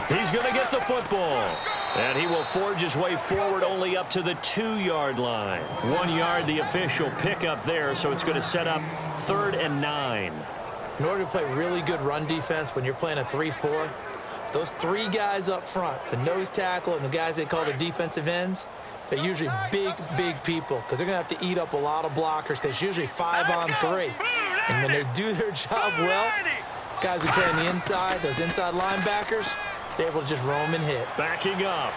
39. He's going to get the football. And he will forge his way forward only up to the 2-yard line. 1 yard, the official pickup there, so it's going to set up 3rd and 9. In order to play really good run defense when you're playing a 3-4, those 3 guys up front, the nose tackle and the guys they call the defensive ends, they're usually big, big people because they're going to have to eat up a lot of blockers because it's usually 5 on 3. And when they do their job well, guys who play on the inside, those inside linebackers, they're able to just roam and hit. Backing up.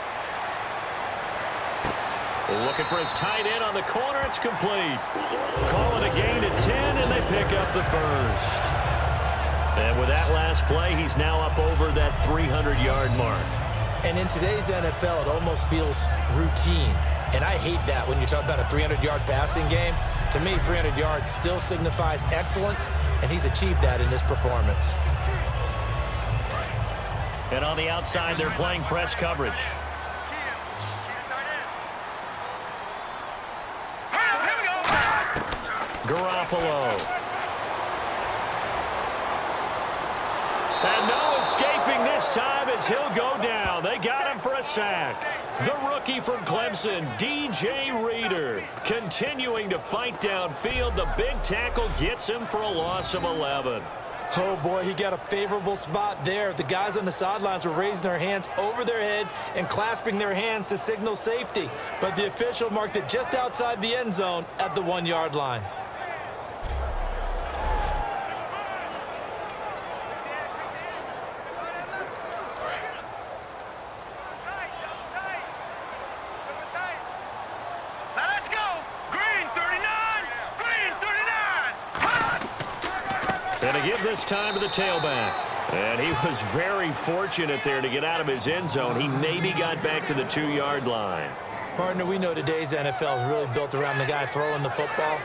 Looking for his tight end on the corner. It's complete. Calling a gain to 10, and they pick up the first. And with that last play, he's now up over that 300-yard mark. And in today's NFL, it almost feels routine. And I hate that when you talk about a 300-yard passing game. To me, 300 yards still signifies excellence, and he's achieved that in this performance. And on the outside, they're playing press coverage. Garoppolo. And no escaping this time as he'll go down. They got him for a sack. The rookie from Clemson, DJ Reader, continuing to fight downfield. The big tackle gets him for a loss of 11. Oh, boy, he got a favorable spot there. The guys on the sidelines were raising their hands over their head and clasping their hands to signal safety. But the official marked it just outside the end zone at the 1-yard line. And to give this time to the tailback. And he was very fortunate there to get out of his end zone. He maybe got back to the 2-yard line. Partner, we know today's NFL is really built around the guy throwing the football.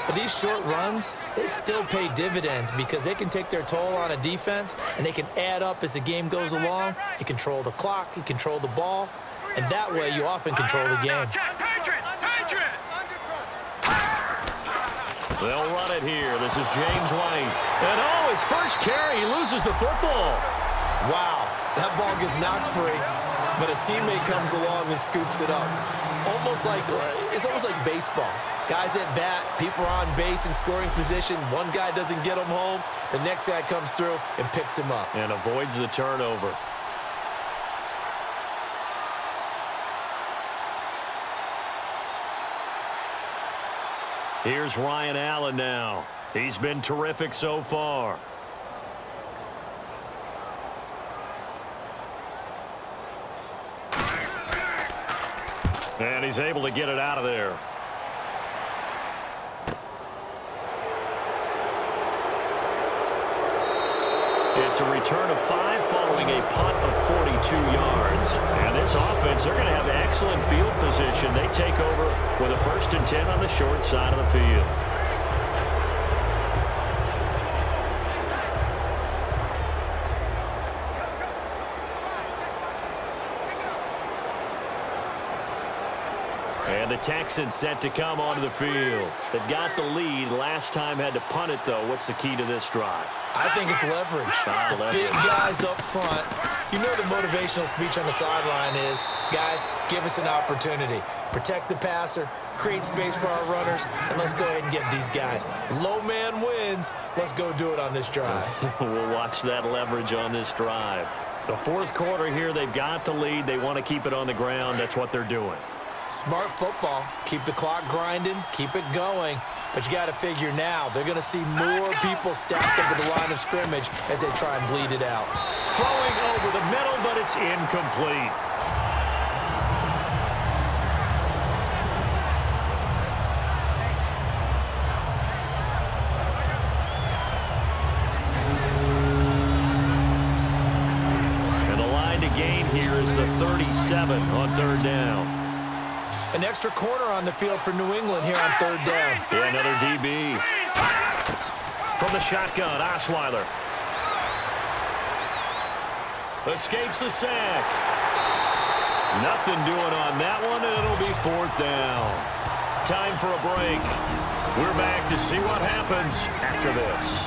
But these short runs, they still pay dividends because they can take their toll on a defense, and they can add up as the game goes along. You control the clock, you control the ball, and that way you often control the game. They'll run it here. This is James White. And, oh, his first carry, he loses the football. Wow, that ball gets knocked free, but a teammate comes along and scoops it up. It's almost like baseball. Guys at bat, people are on base in scoring position. One guy doesn't get him home. The next guy comes through and picks him up. And avoids the turnover. Here's Ryan Allen now. He's been terrific so far. And he's able to get it out of there. It's a return of 5 following a punt of 42 yards. And this offense, they're going to have excellent field position. They take over with a 1st and 10 on the short side of the field. And the Texans set to come onto the field. They've got the lead. Last time had to punt it, though. What's the key to this drive? I think it's leverage. The big guys up front. You know the motivational speech on the sideline is, guys, give us an opportunity. Protect the passer, create space for our runners, and let's go ahead and get these guys. Low man wins. Let's go do it on this drive. We'll watch that leverage on this drive. The 4th quarter here, they've got the lead. They want to keep it on the ground. That's what they're doing. Smart football. Keep the clock grinding. Keep it going. But you got to figure now, they're going to see more people stacked up at the line of scrimmage as they try and bleed it out. Throwing over the middle, but it's incomplete. here is the 37 on third down. An extra corner on the field for New England here on third down. Yeah, another DB. From the shotgun, Osweiler. Escapes the sack. Nothing doing on that one, and it'll be fourth down. Time for a break. We're back to see what happens after this.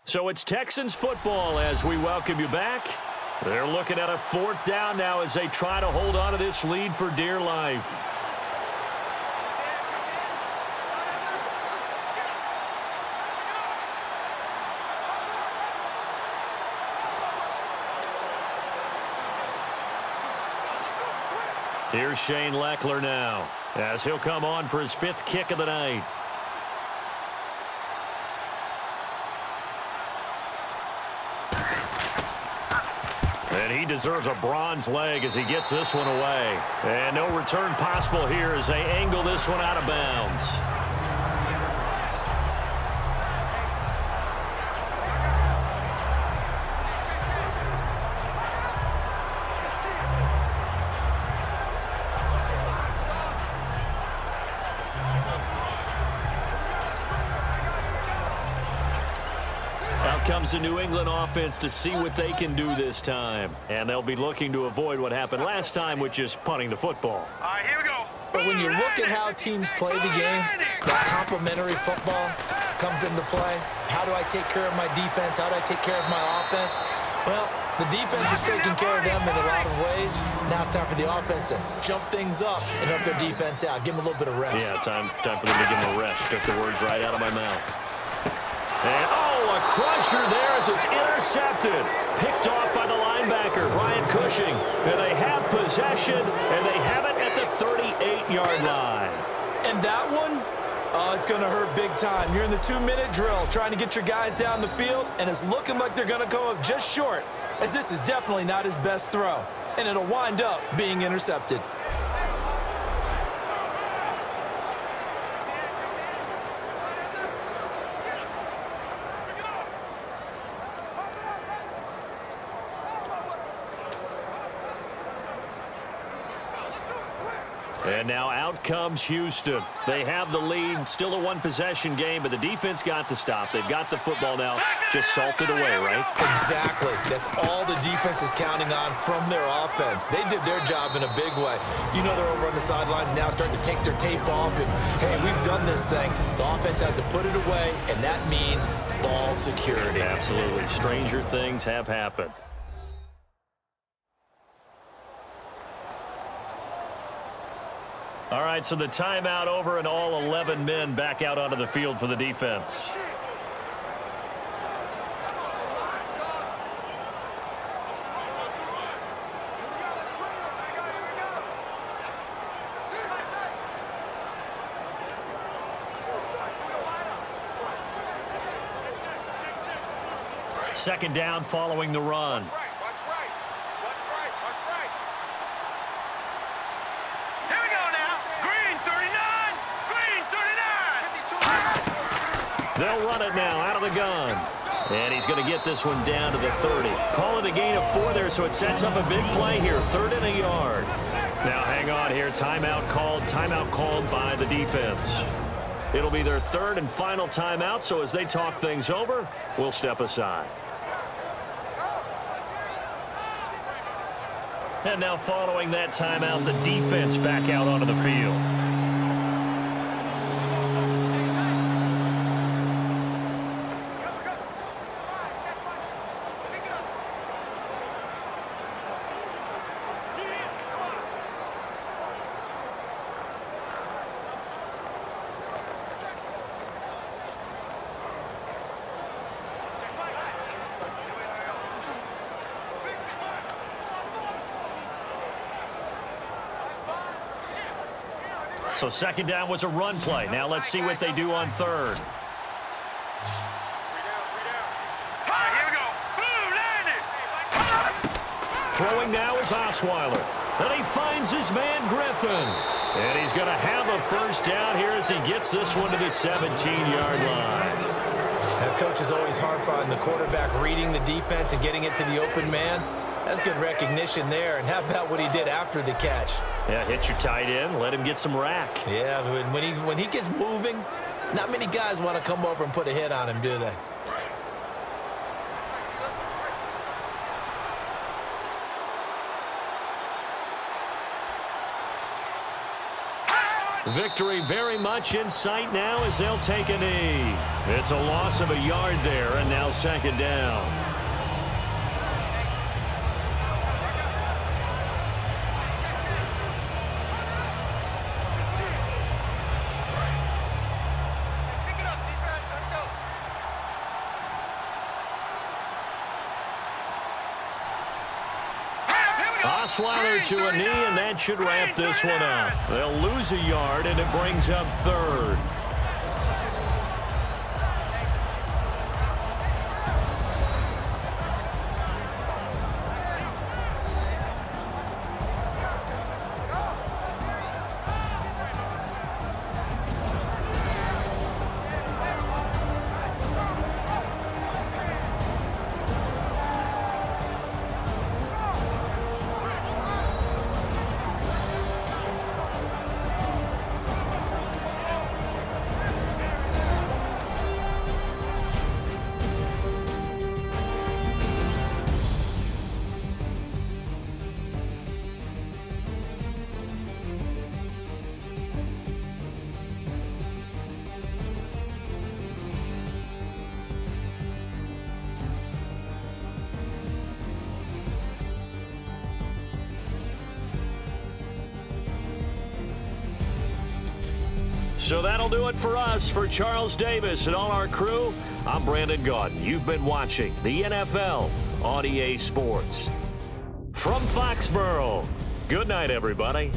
So it's Texans football as we welcome you back. They're looking at a fourth down now as they try to hold on to this lead for dear life. Here's Shane Leckler now as he'll come on for his fifth kick of the night. And he deserves a bronze leg as he gets this one away. And no return possible here as they angle this one out of bounds. Comes the New England offense to see what they can do this time. And they'll be looking to avoid what happened last time, which is punting the football. All right, here we go. But when you look at how teams play the game, that complementary football comes into play. How do I take care of my defense? How do I take care of my offense? Well, the defense is taking care of them in a lot of ways. Now it's time for the offense to jump things up and help their defense out. Give them a little bit of rest. Yeah, time for them to give them a rest. Took the words right out of my mouth. And, a crusher there as it's intercepted. Picked off by the linebacker, Brian Cushing. And they have possession, and they have it at the 38-yard line. And that one, it's going to hurt big time. You're in the 2-minute drill trying to get your guys down the field, and it's looking like they're going to come up just short, as this is definitely not his best throw. And it'll wind up being intercepted. And now out comes Houston. They have the lead. Still a one-possession game, but the defense got the stop. They've got the football now. Just salted away, right? Exactly. That's all the defense is counting on from their offense. They did their job in a big way. You know they're over on the sidelines now starting to take their tape off. And, hey, we've done this thing. The offense has to put it away, and that means ball security. Absolutely. Stranger things have happened. All right, so the timeout over and all 11 men back out onto the field for the defense. Second down following the run. They'll run it now out of the gun. And he's going to get this one down to the 30. Call it a gain of 4 there, so it sets up a big play here. 3rd and a yard. Now hang on here. Timeout called by the defense. It'll be their 3rd and final timeout, so as they talk things over, we'll step aside. And now following that timeout, the defense back out onto the field. So second down was a run play. Now let's see what they do on 3rd. Throwing now is Osweiler. And he finds his man Griffin. And he's going to have a first down here as he gets this one to the 17-yard line. That coach is always harp on the quarterback reading the defense and getting it to the open man. That's good recognition there. And how about what he did after the catch? Yeah, hit your tight end, let him get some rack. Yeah, when he gets moving, not many guys want to come over and put a hit on him, do they? Victory very much in sight now as they'll take a knee. It's a loss of a yard there, and now second down. Osweiler to a knee, and that should wrap this one up. They'll lose a yard, and it brings up third. So that'll do it for us. For Charles Davis and all our crew, I'm Brandon Gaudin. You've been watching the NFL on EA Sports. From Foxborough, good night, everybody.